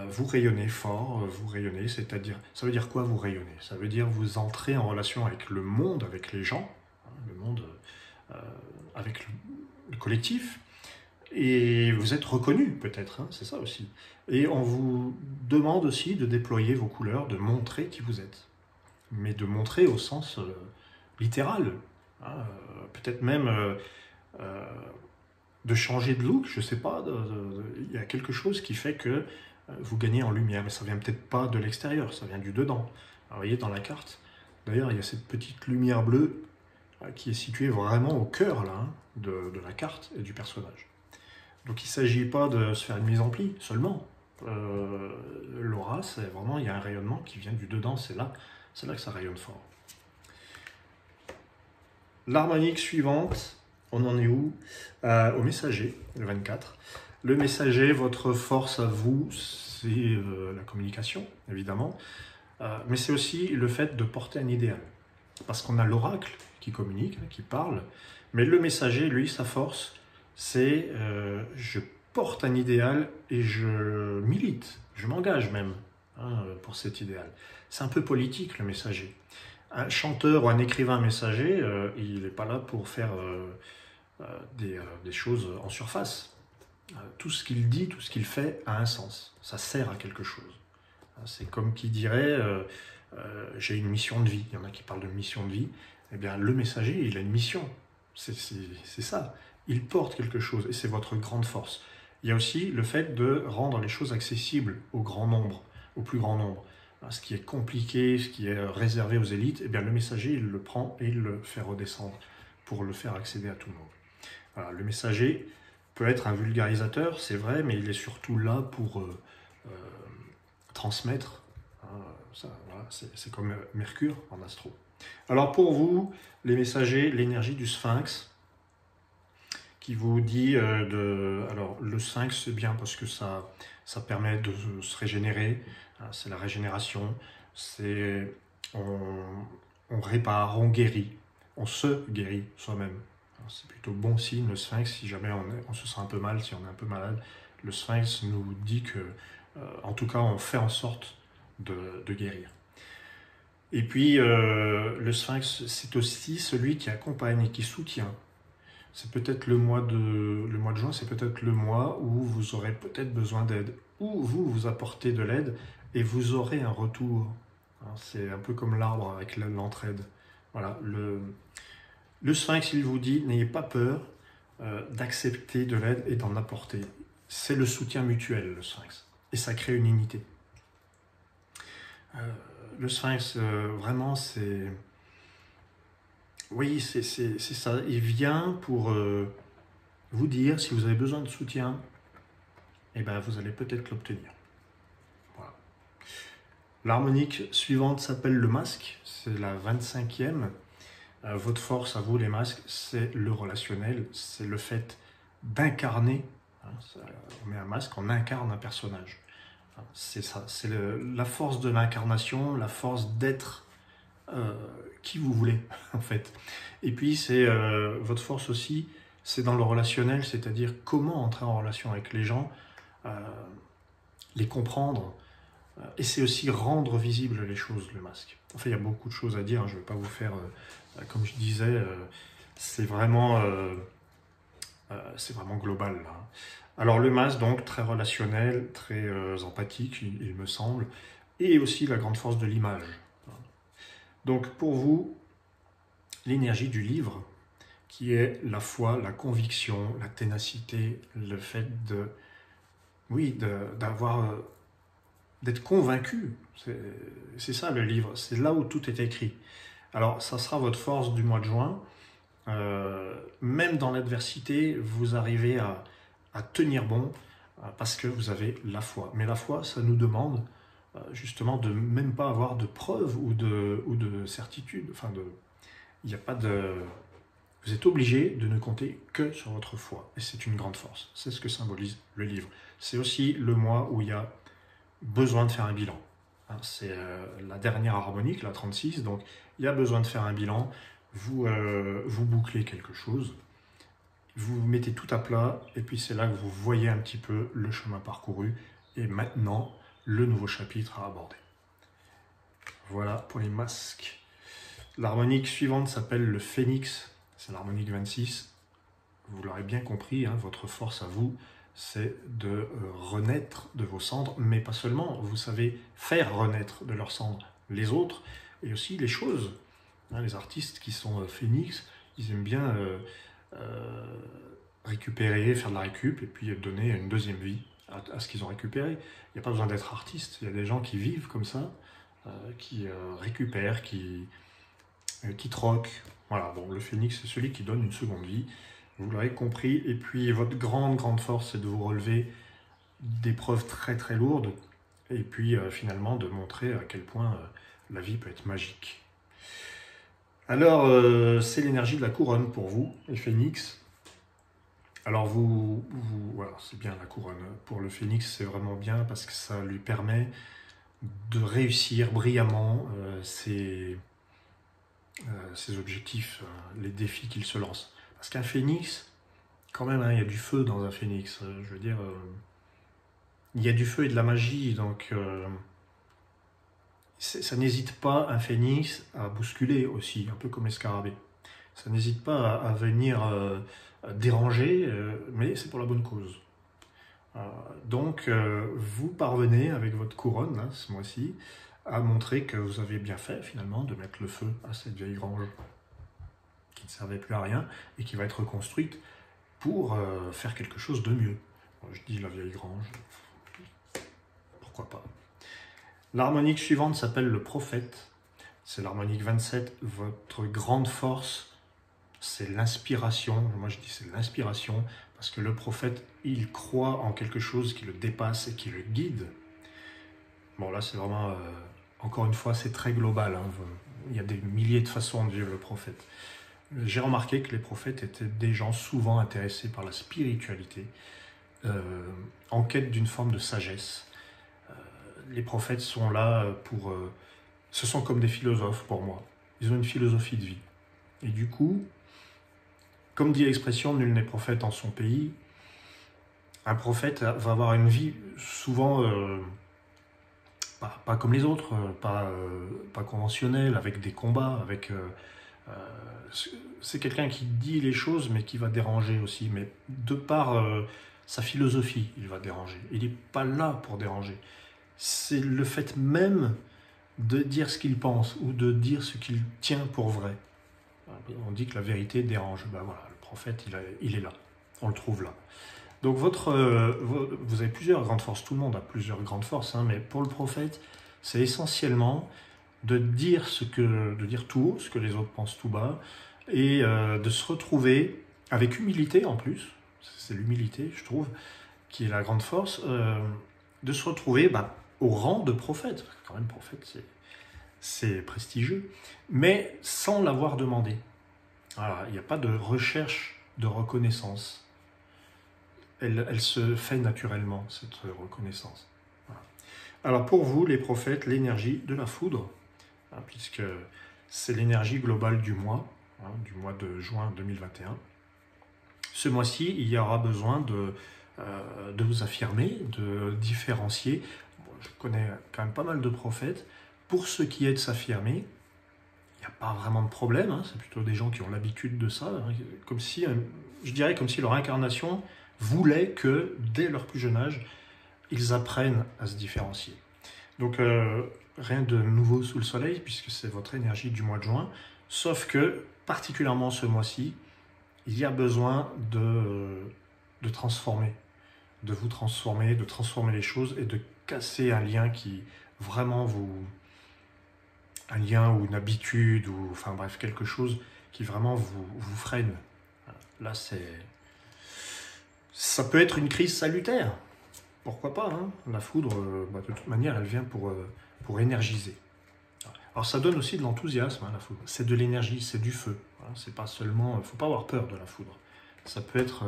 Vous rayonnez fort, vous rayonnez, c'est-à-dire, ça veut dire quoi vous rayonnez? Ça veut dire vous entrez en relation avec le monde, avec les gens, hein, le monde, avec le collectif, et vous êtes reconnu peut-être, hein, c'est ça aussi. Et on vous demande aussi de déployer vos couleurs, de montrer qui vous êtes. Mais de montrer au sens littéral. Hein, peut-être même de changer de look, je ne sais pas. Il y a quelque chose qui fait que vous gagnez en lumière, mais ça ne vient peut-être pas de l'extérieur, ça vient du dedans. Alors, vous voyez dans la carte, d'ailleurs il y a cette petite lumière bleue qui est située vraiment au cœur là, hein, de la carte et du personnage. Donc il ne s'agit pas de se faire une mise en pli seulement. L'aura, c'est vraiment, il y a un rayonnement qui vient du dedans, c'est là que ça rayonne fort. L'harmonique suivante, on en est où? Au messager, le 24. Le messager, votre force à vous, c'est la communication, évidemment, mais c'est aussi le fait de porter un idéal. Parce qu'on a l'oracle qui communique, qui parle, mais le messager, lui, sa force, c'est je porte un idéal et je milite, je m'engage même hein, pour cet idéal. C'est un peu politique le messager. Un chanteur ou un écrivain messager, il n'est pas là pour faire des choses en surface. Tout ce qu'il dit, tout ce qu'il fait a un sens, ça sert à quelque chose. C'est comme qui dirait j'ai une mission de vie, il y en a qui parlent de mission de vie, eh bien le messager il a une mission, c'est ça. Il porte quelque chose et c'est votre grande force. Il y a aussi le fait de rendre les choses accessibles au grand nombre, au plus grand nombre. Ce qui est compliqué, ce qui est réservé aux élites, eh bien le messager, il le prend et il le fait redescendre pour le faire accéder à tout le monde. Voilà, le messager peut être un vulgarisateur, c'est vrai, mais il est surtout là pour transmettre. Voilà, c'est comme Mercure en astro. Alors pour vous, les messagers, l'énergie du sphinx, qui vous dit alors le sphinx c'est bien parce que ça permet de se régénérer, hein, c'est la régénération, c'est on répare, on guérit, on se guérit soi-même. C'est plutôt bon signe le sphinx si jamais on se sent un peu mal, si on est un peu malade. Le sphinx nous dit que, en tout cas, on fait en sorte de guérir. Et puis le sphinx, c'est aussi celui qui accompagne et qui soutient. C'est peut-être le mois de juin, c'est peut-être le mois où vous aurez peut-être besoin d'aide, où vous apportez de l'aide et vous aurez un retour. C'est un peu comme l'arbre avec l'entraide. Voilà, le sphinx, il vous dit, n'ayez pas peur d'accepter de l'aide et d'en apporter. C'est le soutien mutuel, le sphinx. Et ça crée une unité. Le sphinx, vraiment, c'est... Oui, c'est ça. Il vient pour vous dire, si vous avez besoin de soutien, eh ben, vous allez peut-être l'obtenir. Voilà. L'harmonique suivante s'appelle le masque. C'est la 25e. Votre force à vous, les masques, c'est le relationnel. C'est le fait d'incarner. Hein, on met un masque, on incarne un personnage. C'est ça. C'est la force de l'incarnation, la force d'être qui vous voulez, en fait. Et puis, c'est votre force aussi, c'est dans le relationnel, c'est-à-dire comment entrer en relation avec les gens, les comprendre, et c'est aussi rendre visibles les choses, le masque. Enfin, il y a beaucoup de choses à dire, hein, je ne vais pas vous faire, comme je disais, c'est vraiment global, là. Alors, le masque, donc, très relationnel, très empathique, il me semble, et aussi la grande force de l'image. Donc pour vous, l'énergie du livre, qui est la foi, la conviction, la ténacité, le fait de oui, d'être convaincu. C'est ça le livre, c'est là où tout est écrit. Alors, ça sera votre force du mois de juin. Même dans l'adversité, vous arrivez à tenir bon parce que vous avez la foi. Mais la foi, ça nous demande justement de même pas avoir de preuves ou de certitude. Enfin, il n'y a pas de... Vous êtes obligé de ne compter que sur votre foi. Et c'est une grande force. C'est ce que symbolise le livre. C'est aussi le mois où il y a besoin de faire un bilan. C'est la dernière harmonique, la 36, donc il y a besoin de faire un bilan. Vous bouclez quelque chose, vous mettez tout à plat, et puis c'est là que vous voyez un petit peu le chemin parcouru, et maintenant, le nouveau chapitre à aborder. Voilà pour les masques. L'harmonique suivante s'appelle le phénix, c'est l'harmonique 26. Vous l'aurez bien compris, hein, votre force à vous, c'est de renaître de vos cendres, mais pas seulement, vous savez faire renaître de leurs cendres les autres, et aussi les choses. Hein, les artistes qui sont phénix, ils aiment bien récupérer, faire de la récup, et puis donner une deuxième vie à ce qu'ils ont récupéré. Il n'y a pas besoin d'être artiste, il y a des gens qui vivent comme ça, qui récupèrent, qui troquent. Voilà, bon, le phénix, c'est celui qui donne une seconde vie. Vous l'aurez compris, et puis votre grande force, c'est de vous relever d'épreuves très très lourdes, et puis finalement de montrer à quel point la vie peut être magique. Alors, c'est l'énergie de la couronne pour vous, les phénix. Alors voilà, c'est bien la couronne. Pour le phénix, c'est vraiment bien parce que ça lui permet de réussir brillamment ses objectifs, les défis qu'il se lance. Parce qu'un phénix, quand même, hein, il y a du feu dans un phénix. Je veux dire, il y a du feu et de la magie, donc ça n'hésite pas, un phénix, à bousculer aussi, un peu comme l'escarabée. Ça n'hésite pas à venir déranger, mais c'est pour la bonne cause. Donc, vous parvenez avec votre couronne, là, ce mois-ci, à montrer que vous avez bien fait, finalement, de mettre le feu à cette vieille grange qui ne servait plus à rien et qui va être reconstruite pour faire quelque chose de mieux. Bon, je dis la vieille grange, pourquoi pas. L'harmonique suivante s'appelle le prophète. C'est l'harmonique 27. Votre grande force, c'est l'inspiration. Moi, je dis c'est l'inspiration parce que le prophète, il croit en quelque chose qui le dépasse et qui le guide. Bon, là, c'est vraiment... encore une fois, c'est très global. Hein. Il y a des milliers de façons de vivre le prophète. J'ai remarqué que les prophètes étaient des gens souvent intéressés par la spiritualité, en quête d'une forme de sagesse. Les prophètes sont là pour... ce sont comme des philosophes pour moi. Ils ont une philosophie de vie. Et du coup, comme dit l'expression « nul n'est prophète en son pays », un prophète va avoir une vie souvent pas comme les autres, pas conventionnelle, avec des combats, avec... c'est quelqu'un qui dit les choses, mais qui va déranger aussi. Mais de par sa philosophie, il va déranger. Il n'est pas là pour déranger. C'est le fait même de dire ce qu'il pense ou de dire ce qu'il tient pour vrai. On dit que la vérité dérange. Ben voilà, le prophète, il est là. On le trouve là. Donc vous avez plusieurs grandes forces. Tout le monde a plusieurs grandes forces, hein, mais pour le prophète, c'est essentiellement de dire tout haut ce que les autres pensent tout bas et de se retrouver avec humilité en plus. C'est l'humilité, je trouve, qui est la grande force. De se retrouver au rang de prophète. Parce que quand même, prophète, c'est prestigieux, mais sans l'avoir demandé. Voilà, il n'y a pas de recherche de reconnaissance. Elle se fait naturellement, cette reconnaissance. Voilà. Alors pour vous, les prophètes, l'énergie de la foudre, hein, puisque c'est l'énergie globale du mois de juin 2021. Ce mois-ci, il y aura besoin de vous affirmer, de différencier. Bon, je connais quand même pas mal de prophètes. Pour ce qui est de s'affirmer, il n'y a pas vraiment de problème. Hein. C'est plutôt des gens qui ont l'habitude de ça. Hein. Comme si leur incarnation voulait que, dès leur plus jeune âge, ils apprennent à se différencier. Donc, rien de nouveau sous le soleil, puisque c'est votre énergie du mois de juin. Sauf que, particulièrement ce mois-ci, il y a besoin de transformer, de vous transformer, de transformer les choses et de casser un lien qui vraiment un lien ou une habitude, ou enfin bref, quelque chose qui vraiment vous freine. Là, ça peut être une crise salutaire. Pourquoi pas, hein. La foudre, de toute manière, elle vient pour énergiser. Alors ça donne aussi de l'enthousiasme, hein, la foudre. C'est de l'énergie, c'est du feu. Voilà, c'est pas seulement, faut pas avoir peur de la foudre. Ça peut être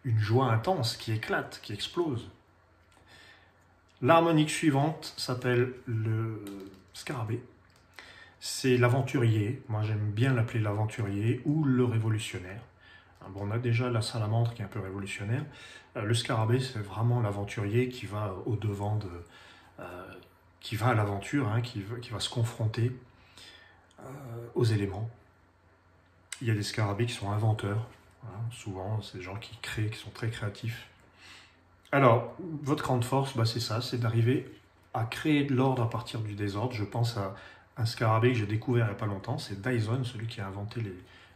une joie intense qui éclate, qui explose. L'harmonique suivante s'appelle le scarabée. C'est l'aventurier. Moi, j'aime bien l'appeler l'aventurier ou le révolutionnaire. Bon, on a déjà la salamandre qui est un peu révolutionnaire. Le scarabée, c'est vraiment l'aventurier qui va au-devant qui va à l'aventure, hein, qui va se confronter aux éléments. Il y a des scarabées qui sont inventeurs. Hein, souvent, c'est des gens qui créent, qui sont très créatifs. Alors, votre grande force, c'est ça, c'est d'arriver à créer de l'ordre à partir du désordre. Je pense à un scarabée que j'ai découvert il n'y a pas longtemps, c'est Dyson, celui qui a inventé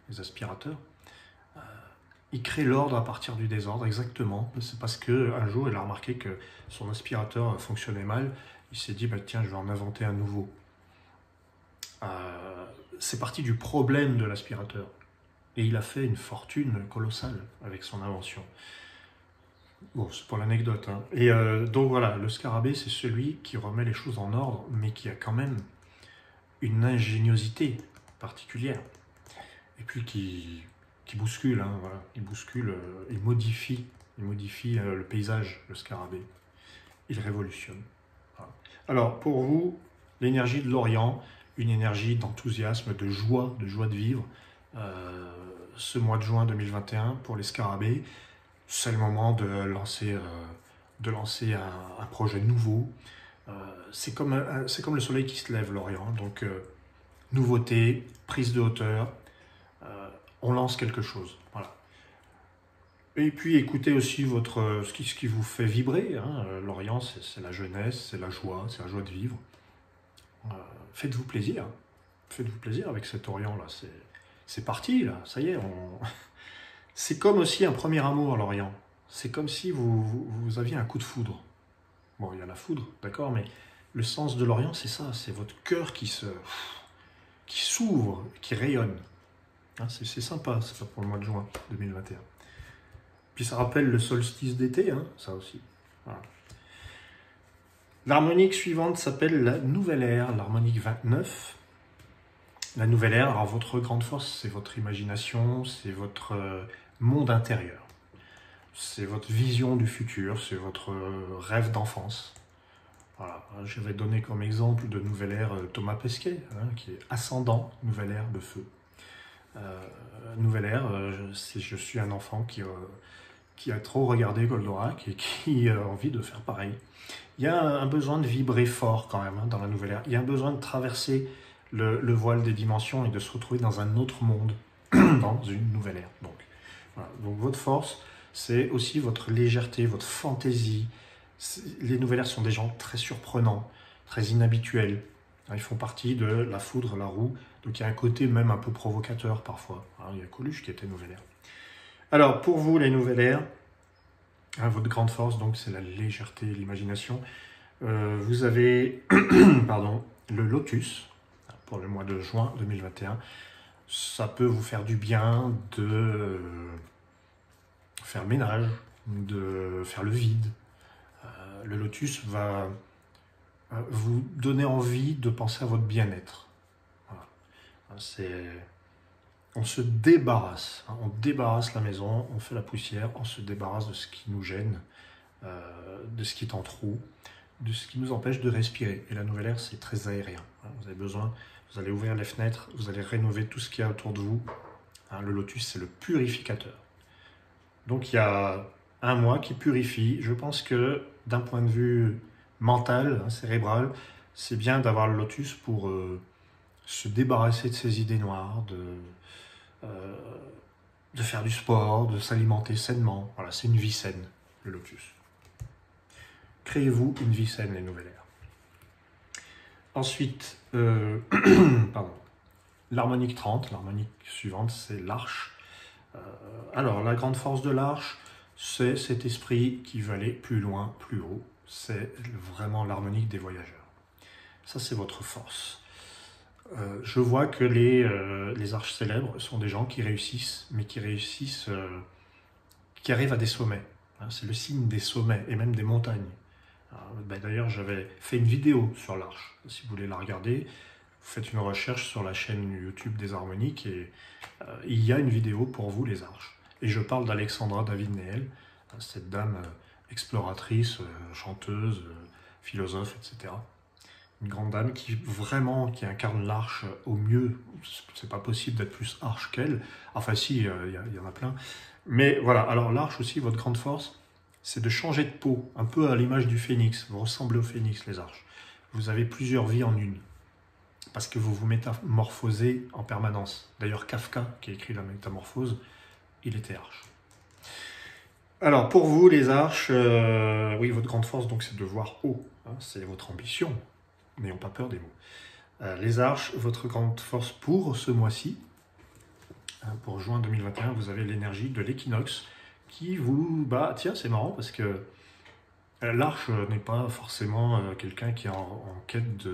les aspirateurs. Il crée l'ordre à partir du désordre, exactement. C'est parce qu'un jour, il a remarqué que son aspirateur fonctionnait mal. Il s'est dit, tiens, je vais en inventer un nouveau. C'est parti du problème de l'aspirateur. Et il a fait une fortune colossale avec son invention. Bon, c'est pour l'anecdote. Hein. Et donc voilà, le scarabée, c'est celui qui remet les choses en ordre, mais qui a quand même une ingéniosité particulière. Et puis qui bouscule, hein, voilà. Il bouscule, il modifie le paysage, le scarabée. Il révolutionne. Voilà. Alors, pour vous, l'énergie de l'Orient, une énergie d'enthousiasme, de joie de vivre. Ce mois de juin 2021, pour les scarabées, c'est le moment de lancer un projet nouveau. C'est comme le soleil qui se lève, l'Orient. Donc, nouveauté, prise de hauteur, on lance quelque chose. Voilà. Et puis, écoutez aussi ce qui vous fait vibrer. Hein. L'Orient, c'est la jeunesse, c'est la joie de vivre. Faites-vous plaisir. Faites-vous plaisir avec cet Orient-là. C'est parti, là. Ça y est. C'est comme aussi un premier amour, l'Orient. C'est comme si vous aviez un coup de foudre. Bon, il y a la foudre, d'accord, mais le sens de l'Orient, c'est ça. C'est votre cœur qui s'ouvre, qui rayonne. Hein, c'est sympa, c'est ça pour le mois de juin 2021. Puis ça rappelle le solstice d'été, hein, ça aussi. Voilà. L'harmonique suivante s'appelle la nouvelle ère, l'harmonique 29. La nouvelle ère, alors votre grande force, c'est votre imagination, c'est votre monde intérieur. C'est votre vision du futur, c'est votre rêve d'enfance. Voilà. Je vais donner comme exemple de nouvelle ère Thomas Pesquet, hein, qui est ascendant, nouvelle ère de feu. Nouvelle ère, je suis un enfant qui a trop regardé Goldorak et qui a envie de faire pareil. Il y a un besoin de vibrer fort quand même, hein, dans la nouvelle ère. Il y a un besoin de traverser le voile des dimensions et de se retrouver dans un autre monde, dans une nouvelle ère. Donc, voilà. Donc votre force, c'est aussi votre légèreté, votre fantaisie. Les nouvelles ères sont des gens très surprenants, très inhabituels. Ils font partie de la foudre, la roue. Donc il y a un côté même un peu provocateur parfois. Alors, il y a Coluche qui était nouvelle ère. Alors pour vous, les nouvelles ères, hein, votre grande force, donc c'est la légèreté, l'imagination. Vous avez pardon, le lotus pour le mois de juin 2021. Ça peut vous faire du bien de faire le ménage, de faire le vide. Le lotus va vous donner envie de penser à votre bien-être. Voilà. On se débarrasse, hein, on débarrasse la maison, on fait la poussière, on se débarrasse de ce qui nous gêne, de ce qui est en trop, de ce qui nous empêche de respirer. Et la nouvelle ère, c'est très aérien. Hein. Vous avez besoin, vous allez ouvrir les fenêtres, vous allez rénover tout ce qu'il y a autour de vous. Hein, le lotus, c'est le purificateur. Donc il y a un mois qui purifie. Je pense que d'un point de vue mental, hein, cérébral, c'est bien d'avoir le lotus pour se débarrasser de ses idées noires, de faire du sport, de s'alimenter sainement. Voilà, c'est une vie saine, le lotus. Créez-vous une vie saine, les nouvelles ères. Ensuite, l'harmonique 30, l'harmonique suivante, c'est l'arche. Alors, la grande force de l'arche, c'est cet esprit qui veut aller plus loin, plus haut. C'est vraiment l'harmonique des voyageurs. Ça, c'est votre force. Je vois que les arches célèbres sont des gens qui réussissent, mais qui réussissent, qui arrivent à des sommets. Hein, c'est le signe des sommets et même des montagnes. D'ailleurs, j'avais fait une vidéo sur l'arche. Si vous voulez la regarder, vous faites une recherche sur la chaîne YouTube des harmoniques et il y a une vidéo pour vous, les arches. Et je parle d'Alexandra David-Néel, cette dame exploratrice, chanteuse, philosophe, etc. Une grande dame qui incarne l'arche au mieux. C'est pas possible d'être plus arche qu'elle. Enfin si, il y en a plein. Mais voilà, alors l'arche aussi, votre grande force, c'est de changer de peau, un peu à l'image du phénix. Vous ressemblez au phénix, les arches. Vous avez plusieurs vies en une, parce que vous vous métamorphosez en permanence. D'ailleurs, Kafka, qui a écrit la métamorphose, il était arche. Alors, pour vous, les arches, oui, votre grande force, donc, c'est de voir haut. Hein, c'est votre ambition. N'ayons pas peur des mots. Les arches, votre grande force pour ce mois-ci, hein, pour juin 2021, vous avez l'énergie de l'équinoxe qui vous... tiens, c'est marrant parce que l'arche n'est pas forcément quelqu'un qui est en quête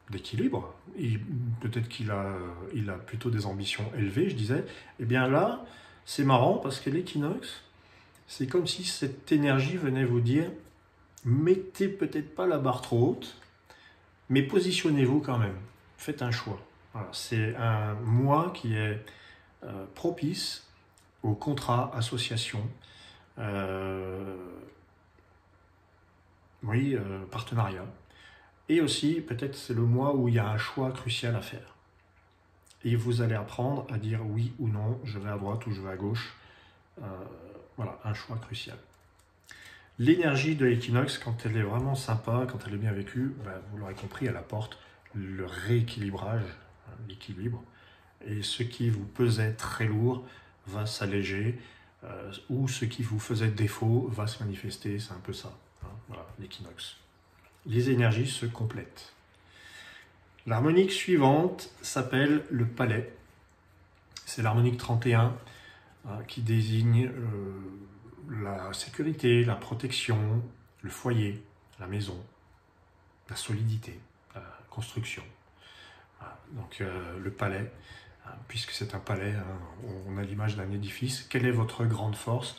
d'équilibre. Peut-être qu'il a plutôt des ambitions élevées, je disais. Eh bien là, c'est marrant parce que l'équinoxe, c'est comme si cette énergie venait vous dire mettez peut-être pas la barre trop haute, mais positionnez-vous quand même. Faites un choix. Voilà, c'est un mois qui est propice aux contrats, associations, partenariats. Et aussi, peut-être, c'est le mois où il y a un choix crucial à faire. Et vous allez apprendre à dire oui ou non, je vais à droite ou je vais à gauche. Voilà, un choix crucial. L'énergie de l'équinoxe, quand elle est vraiment sympa, quand elle est bien vécue, vous l'aurez compris, elle apporte le rééquilibrage, l'équilibre. Et ce qui vous pesait très lourd va s'alléger, ou ce qui vous faisait défaut va se manifester, c'est un peu ça. Hein, voilà, l'équinoxe. Les énergies se complètent. L'harmonique suivante s'appelle le palais. C'est l'harmonique 31 qui désigne la sécurité, la protection, le foyer, la maison, la solidité, la construction. Donc le palais, puisque c'est un palais, on a l'image d'un édifice. Quelle est votre grande force?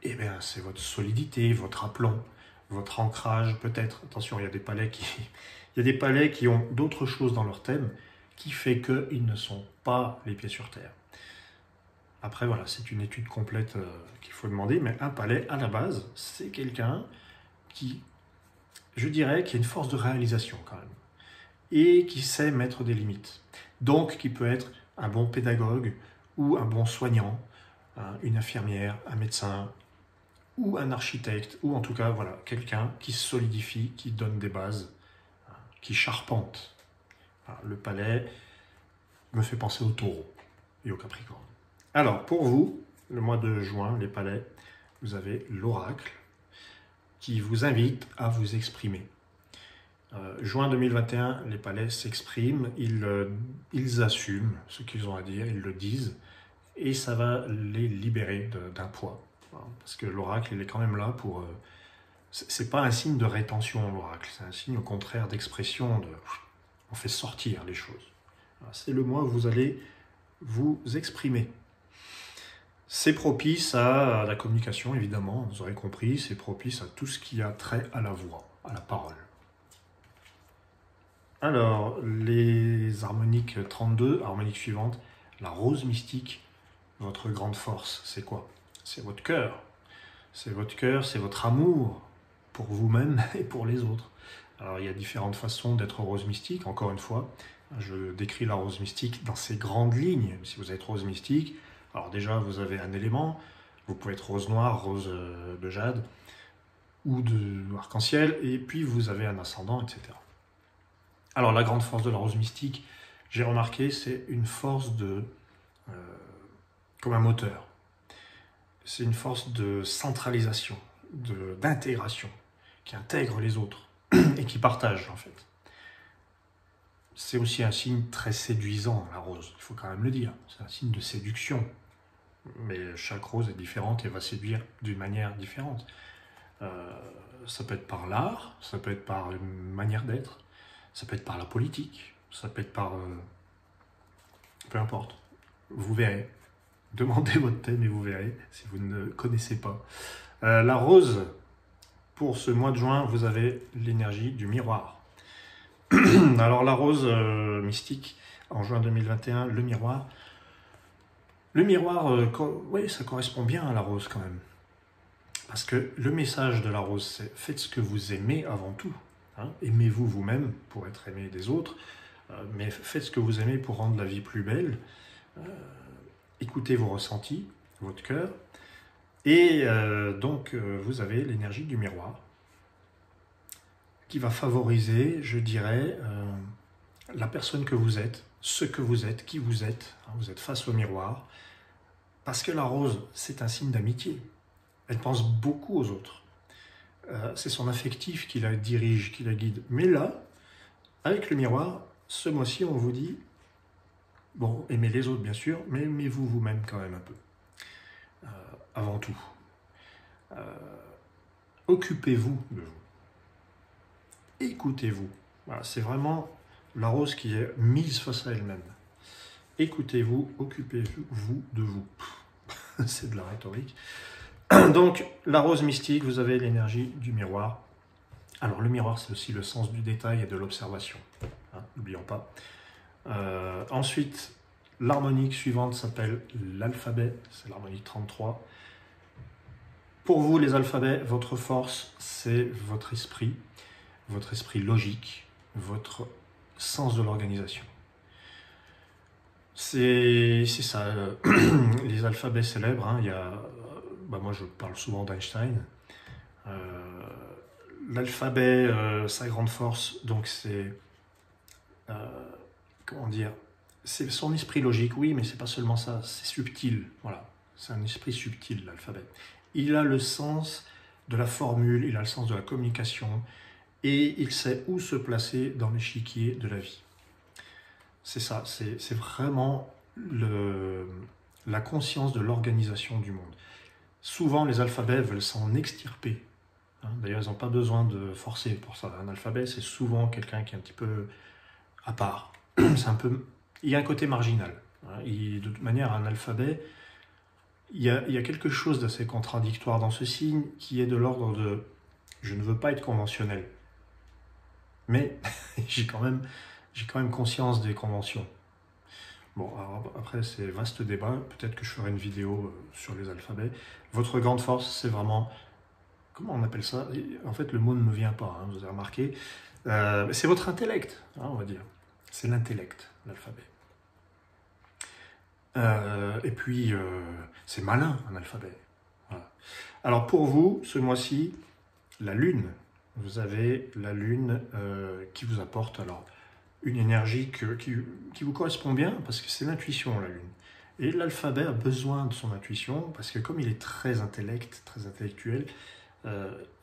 Eh bien, c'est votre solidité, votre aplomb, votre ancrage peut-être. Attention, il y a des palais qui ont d'autres choses dans leur thème qui fait qu'ils ne sont pas les pieds sur terre. Après, voilà, c'est une étude complète qu'il faut demander, mais un palais, à la base, c'est quelqu'un qui, je dirais, qui a une force de réalisation quand même, et qui sait mettre des limites. Donc, qui peut être un bon pédagogue, ou un bon soignant, une infirmière, un médecin, ou un architecte, ou en tout cas, voilà, quelqu'un qui solidifie, qui donne des bases, qui charpente. Le palais me fait penser au taureau et au capricorne. Alors, pour vous, le mois de juin, les palais, vous avez l'oracle qui vous invite à vous exprimer. Juin 2021, les palais s'expriment, ils assument ce qu'ils ont à dire, ils le disent, et ça va les libérer d'un poids. Parce que l'oracle, il est quand même là pour... c'est pas un signe de rétention, l'oracle, c'est un signe au contraire d'expression, on fait sortir les choses. C'est le mois où vous allez vous exprimer. C'est propice à la communication, évidemment, vous aurez compris, c'est propice à tout ce qui a trait à la voix, à la parole. Alors, les harmoniques 32, harmonique suivante, la rose mystique, votre grande force, c'est quoi? C'est votre cœur. C'est votre cœur, c'est votre amour pour vous-même et pour les autres. Alors, il y a différentes façons d'être rose mystique, encore une fois. Je décris la rose mystique dans ses grandes lignes. Si vous êtes rose mystique, alors déjà, vous avez un élément. Vous pouvez être rose noire, rose de jade ou de arc-en-ciel. Et puis, vous avez un ascendant, etc. Alors, la grande force de la rose mystique, j'ai remarqué, c'est une force comme un moteur. C'est une force de centralisation, d'intégration, qui intègre les autres et qui partage, en fait. C'est aussi un signe très séduisant, la rose, il faut quand même le dire. C'est un signe de séduction. Mais chaque rose est différente et va séduire d'une manière différente. Ça peut être par l'art, ça peut être par une manière d'être, ça peut être par la politique, ça peut être par... peu importe. Vous verrez. Demandez votre thème et vous verrez si vous ne connaissez pas. La rose, pour ce mois de juin, vous avez l'énergie du miroir. Alors la rose mystique, en juin 2021, le miroir. Le miroir, oui, ça correspond bien à la rose quand même. Parce que le message de la rose, c'est faites ce que vous aimez avant tout. Hein. Aimez-vous vous-même pour être aimé des autres, mais faites ce que vous aimez pour rendre la vie plus belle. Écoutez vos ressentis, votre cœur. Et donc, vous avez l'énergie du miroir qui va favoriser, je dirais, la personne que vous êtes, ce que vous êtes, qui vous êtes. Hein, vous êtes face au miroir. Parce que la rose, c'est un signe d'amitié. Elle pense beaucoup aux autres. C'est son affectif qui la dirige, qui la guide. Mais là, avec le miroir, ce mois-ci, on vous dit, bon, aimez les autres bien sûr, mais aimez-vous vous-même quand même un peu. Avant tout. Occupez-vous de vous. Écoutez-vous. Voilà, c'est vraiment la rose qui est mise face à elle-même. Écoutez-vous, occupez-vous de vous. C'est de la rhétorique. Donc, la rose mystique, vous avez l'énergie du miroir. Alors, le miroir, c'est aussi le sens du détail et de l'observation. Hein, n'oublions pas. Ensuite, l'harmonique suivante s'appelle l'alphabet. C'est l'harmonique 33. Pour vous, les alphabets, votre force, c'est votre esprit logique, votre sens de l'organisation. C'est ça, les alphabets célèbres, hein, il y a, moi je parle souvent d'Einstein. L'alphabet, sa grande force, donc c'est, comment dire, c'est son esprit logique, oui, mais c'est pas seulement ça, c'est subtil, voilà, c'est un esprit subtil, l'alphabet. Il a le sens de la formule, il a le sens de la communication, et il sait où se placer dans l'échiquier de la vie. C'est ça, c'est vraiment la conscience de l'organisation du monde. Souvent, les alphabets veulent s'en extirper. Hein. D'ailleurs, ils n'ont pas besoin de forcer pour ça. Un alphabet, c'est souvent quelqu'un qui est un petit peu à part. C'est un peu, il y a un côté marginal. Hein. De toute manière, un alphabet, il y a quelque chose d'assez contradictoire dans ce signe qui est de l'ordre de « je ne veux pas être conventionnel ». Mais j'ai quand même conscience des conventions. Bon, alors après, c'est vaste débat. Peut-être que je ferai une vidéo sur les alphabets. Votre grande force, c'est vraiment... Comment on appelle ça? En fait, le mot ne me vient pas, hein, vous avez remarqué. C'est votre intellect, hein, on va dire. C'est l'intellect, l'alphabet. Et puis, c'est malin, un alphabet. Voilà. Alors, pour vous, ce mois-ci, la Lune. Vous avez la Lune qui vous apporte alors une énergie qui vous correspond bien, parce que c'est l'intuition, la Lune. Et l'alphabet a besoin de son intuition, parce que comme il est très intellectuel,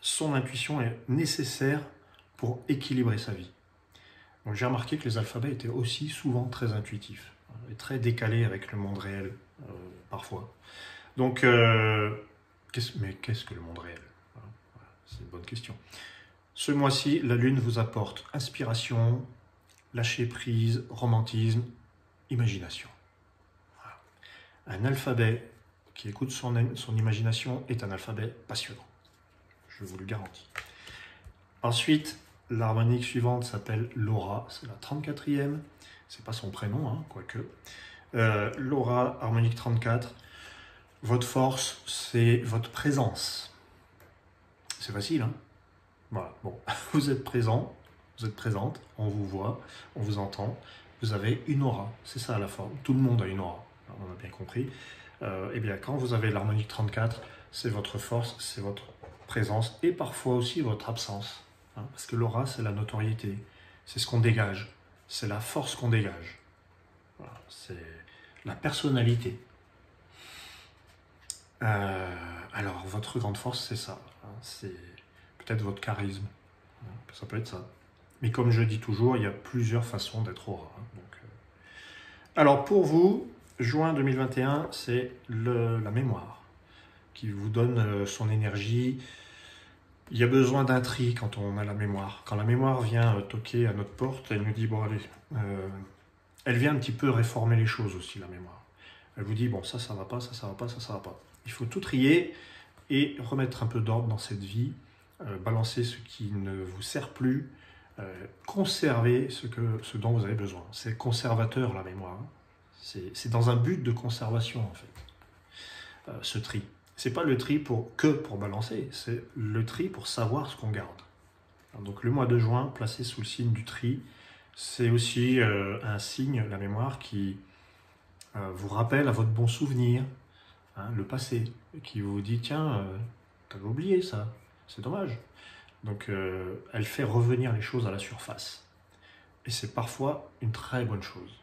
son intuition est nécessaire pour équilibrer sa vie. Donc j'ai remarqué que les alphabets étaient aussi souvent très intuitifs, et très décalés avec le monde réel, parfois. Donc, mais qu'est-ce que le monde réel? C'est une bonne question. Ce mois-ci, la Lune vous apporte inspiration, lâcher prise, romantisme, imagination. Voilà. Un alphabet qui écoute son imagination est un alphabet passionnant. Je vous le garantis. Ensuite, l'harmonique suivante s'appelle Laura. C'est la 34e. C'est pas son prénom, hein, quoique. Laura, harmonique 34. Votre force, c'est votre présence. C'est facile, hein? Voilà, bon, vous êtes présent, vous êtes présente, on vous voit, on vous entend, vous avez une aura, c'est ça la forme, tout le monde a une aura, on a bien compris. Et bien quand vous avez l'harmonique 34, c'est votre force, c'est votre présence et parfois aussi votre absence. Hein, parce que l'aura, c'est la notoriété, c'est ce qu'on dégage, c'est la force qu'on dégage. Voilà, c'est la personnalité. Alors, votre grande force, c'est ça, hein, c'est peut-être votre charisme, ça peut être ça. Mais comme je dis toujours, il y a plusieurs façons d'être aura. Hein, donc, alors pour vous, juin 2021, c'est la mémoire qui vous donne son énergie. Il y a besoin d'un tri quand on a la mémoire. Quand la mémoire vient toquer à notre porte, elle nous dit, bon allez, elle vient un petit peu réformer les choses aussi, la mémoire. Elle vous dit, bon ça va pas, ça va pas, ça va pas. Il faut tout trier et remettre un peu d'ordre dans cette vie, balancer ce qui ne vous sert plus, conserver ce dont vous avez besoin. C'est conservateur la mémoire. C'est dans un but de conservation en fait, ce tri. C'est pas le tri pour balancer, c'est le tri pour savoir ce qu'on garde. Donc le mois de juin, placé sous le signe du tri, c'est aussi un signe, la mémoire, qui vous rappelle à votre bon souvenir, hein, le passé, qui vous dit, tiens, t'avais oublié ça, c'est dommage. Donc elle fait revenir les choses à la surface. Et c'est parfois une très bonne chose.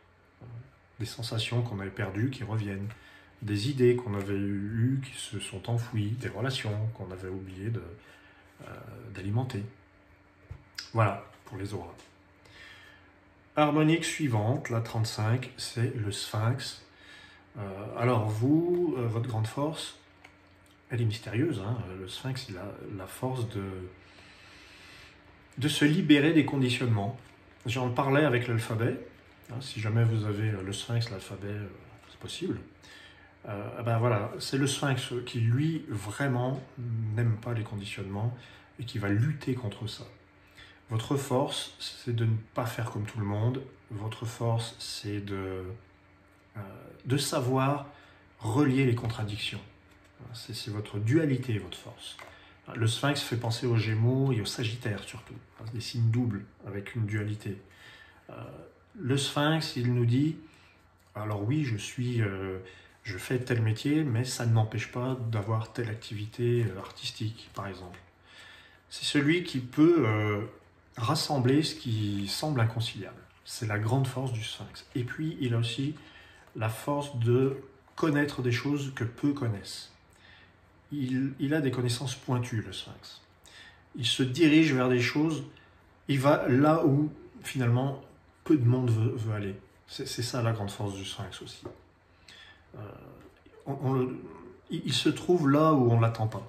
Des sensations qu'on avait perdues qui reviennent, des idées qu'on avait eues qui se sont enfouies, des relations qu'on avait oublié d'alimenter. Voilà pour les auras. Harmonique suivante, la 35, c'est le Sphinx. Alors vous, votre grande force, elle est mystérieuse. Hein. Le Sphinx, il a la force de se libérer des conditionnements. J'en parlais avec l'alphabet. Hein, si jamais vous avez le Sphinx, l'alphabet, c'est possible. Ben voilà, c'est le Sphinx qui, lui, vraiment n'aime pas les conditionnements et qui va lutter contre ça. Votre force, c'est de ne pas faire comme tout le monde. Votre force, c'est de savoir relier les contradictions. C'est votre dualité, votre force. Le Sphinx fait penser aux Gémeaux et aux Sagittaires surtout, des signes doubles avec une dualité. Le Sphinx, il nous dit, alors oui, je fais tel métier, mais ça ne m'empêche pas d'avoir telle activité artistique, par exemple. C'est celui qui peut rassembler ce qui semble inconciliable. C'est la grande force du Sphinx. Et puis, il a aussi la force de connaître des choses que peu connaissent. Il a des connaissances pointues, le Sphinx. Il se dirige vers des choses, il va là où, finalement, peu de monde veut aller. C'est ça la grande force du Sphinx aussi. Il se trouve là où on ne l'attend pas.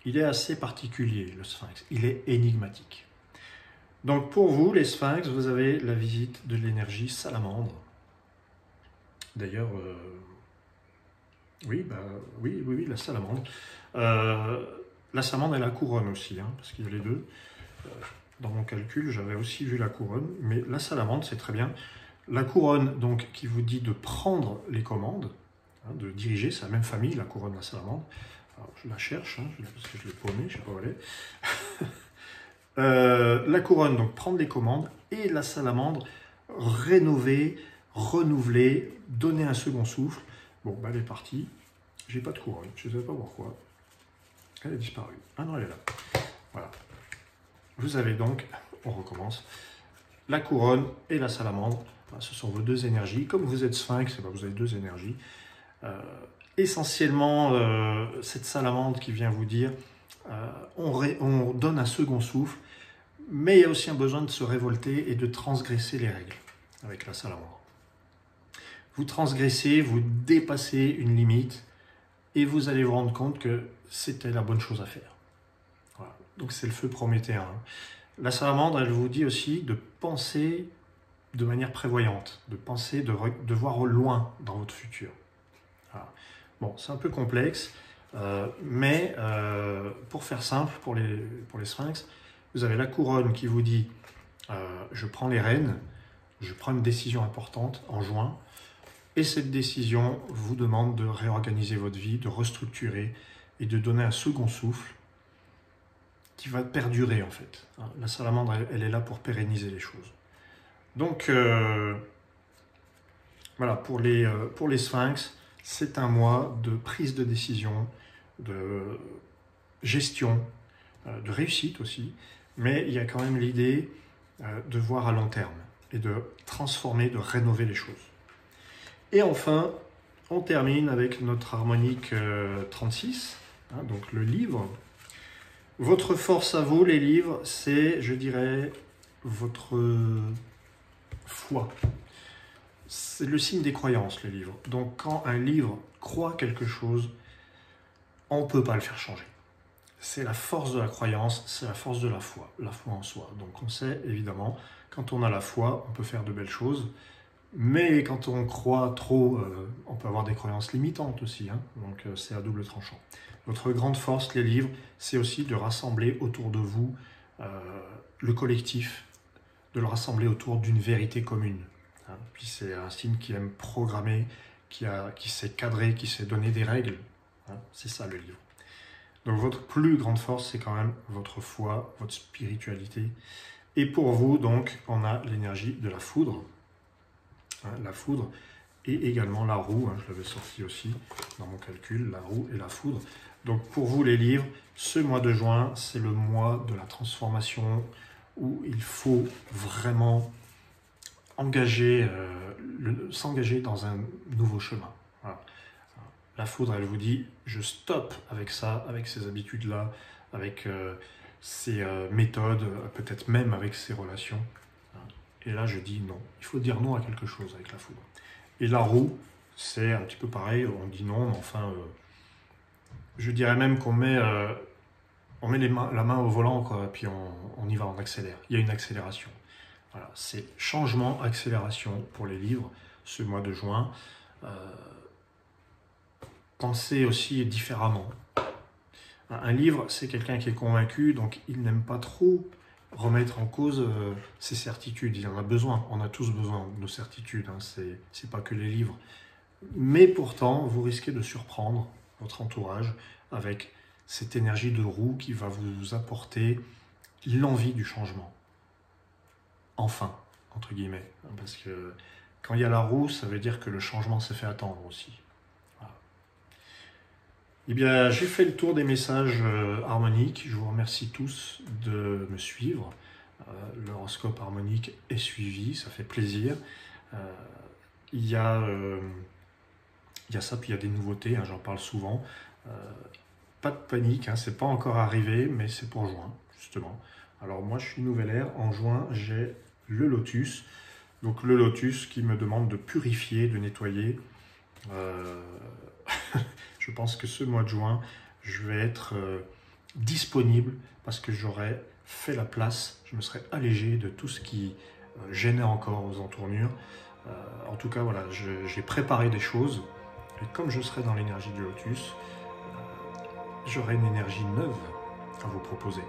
Il est assez particulier, le Sphinx. Il est énigmatique. Donc pour vous, les Sphinx, vous avez la visite de l'énergie salamandre. D'ailleurs, oui, la salamandre. La salamandre et la couronne aussi, hein, parce qu'il y a les deux. Dans mon calcul, j'avais aussi vu la couronne, mais la salamandre, c'est très bien. La couronne, donc, qui vous dit de prendre les commandes, hein, de diriger, c'est la même famille, la couronne, la salamandre. Alors, je la cherche, hein, parce que je l'ai paumée, je ne sais pas où elle est. La couronne, donc, prendre les commandes, et la salamandre, rénover, renouveler, donner un second souffle. Bon, bah, elle est partie. J'ai pas de couronne, je ne sais pas pourquoi. Elle a disparu. Ah non, elle est là. Voilà. Vous avez donc, on recommence, la couronne et la salamandre. Ce sont vos deux énergies. Comme vous êtes Sphinx, vous avez deux énergies. Essentiellement, cette salamandre qui vient vous dire, on donne un second souffle, mais il y a aussi un besoin de se révolter et de transgresser les règles avec la salamandre. Vous transgressez, vous dépassez une limite et vous allez vous rendre compte que c'était la bonne chose à faire. Voilà. Donc c'est le feu prométhéen. La salamandre, elle vous dit aussi de penser de manière prévoyante, de penser, de voir au loin dans votre futur. Voilà. Bon, c'est un peu complexe, mais pour faire simple, pour les Sphinx, vous avez la couronne qui vous dit je prends les rênes, je prends une décision importante en juin, et cette décision vous demande de réorganiser votre vie, de restructurer et de donner un second souffle qui va perdurer en fait. La salamandre, elle est là pour pérenniser les choses. Donc, voilà, pour les Sphinx, c'est un mois de prise de décision, de gestion, de réussite aussi, mais il y a quand même l'idée de voir à long terme et de transformer, de rénover les choses. Et enfin, on termine avec notre harmonique 36, hein, donc le livre. Votre force à vous, les livres, c'est, je dirais, votre foi. c'est le signe des croyances, le livre. Donc quand un livre croit quelque chose, on ne peut pas le faire changer. C'est la force de la croyance, c'est la force de la foi en soi. Donc on sait évidemment, quand on a la foi, on peut faire de belles choses, mais quand on croit trop, on peut avoir des croyances limitantes aussi, hein. Donc c'est à double tranchant. Votre grande force, les livres, c'est aussi de rassembler autour de vous le collectif, de le rassembler autour d'une vérité commune. Hein. Puis c'est un signe qui aime programmer, qui sait cadrer, qui sait donner des règles. Hein. C'est ça le livre. Donc votre plus grande force, c'est quand même votre foi, votre spiritualité. Et pour vous, donc, on a l'énergie de la foudre. Hein, la foudre et également la roue. Hein, je l'avais sorti aussi dans mon calcul, la roue et la foudre. Donc pour vous, les livres, ce mois de juin, c'est le mois de la transformation où il faut vraiment s'engager dans un nouveau chemin. Voilà. La foudre, elle vous dit, je stoppe avec ça, avec ces habitudes-là, avec ces méthodes, peut-être même avec ces relations. Et là, je dis non. Il faut dire non à quelque chose avec la foudre. Et la roue, c'est un petit peu pareil, on dit non, mais enfin, je dirais même qu'on met, la main au volant, quoi, puis on y va, on accélère. Il y a une accélération. Voilà, c'est changement, accélération pour les livres, ce mois de juin. Pensez aussi différemment. Un livre, c'est quelqu'un qui est convaincu, donc il n'aime pas trop remettre en cause ses certitudes. Il en a besoin, on a tous besoin de nos certitudes, hein. C'est pas que les livres. Mais pourtant, vous risquez de surprendre votre entourage avec cette énergie de roue qui va vous apporter l'envie du changement. Enfin, entre guillemets. Parce que quand il y a la roue, ça veut dire que le changement s'est fait attendre aussi. Eh bien, j'ai fait le tour des messages harmoniques. Je vous remercie tous de me suivre. L'horoscope harmonique est suivi, ça fait plaisir. Il y a ça, puis il y a des nouveautés, hein, j'en parle souvent. Pas de panique, hein, c'est pas encore arrivé, mais c'est pour juin, justement. Alors moi, je suis nouvelle ère. En juin, j'ai le lotus. Donc le lotus qui me demande de purifier, de nettoyer. Je pense que ce mois de juin, je vais être disponible parce que j'aurai fait la place, je me serai allégé de tout ce qui gênait encore aux entournures. En tout cas, voilà, j'ai préparé des choses et comme je serai dans l'énergie du lotus, j'aurai une énergie neuve à vous proposer.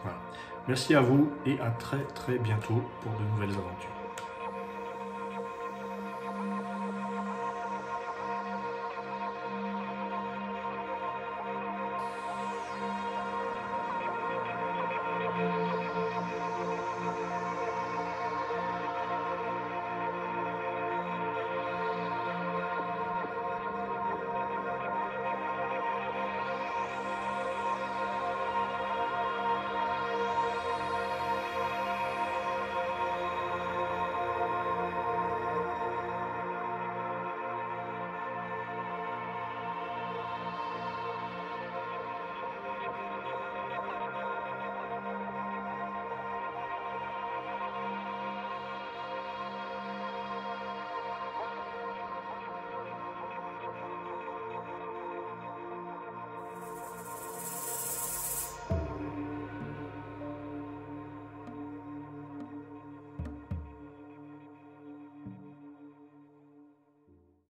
Voilà. Merci à vous et à très très bientôt pour de nouvelles aventures.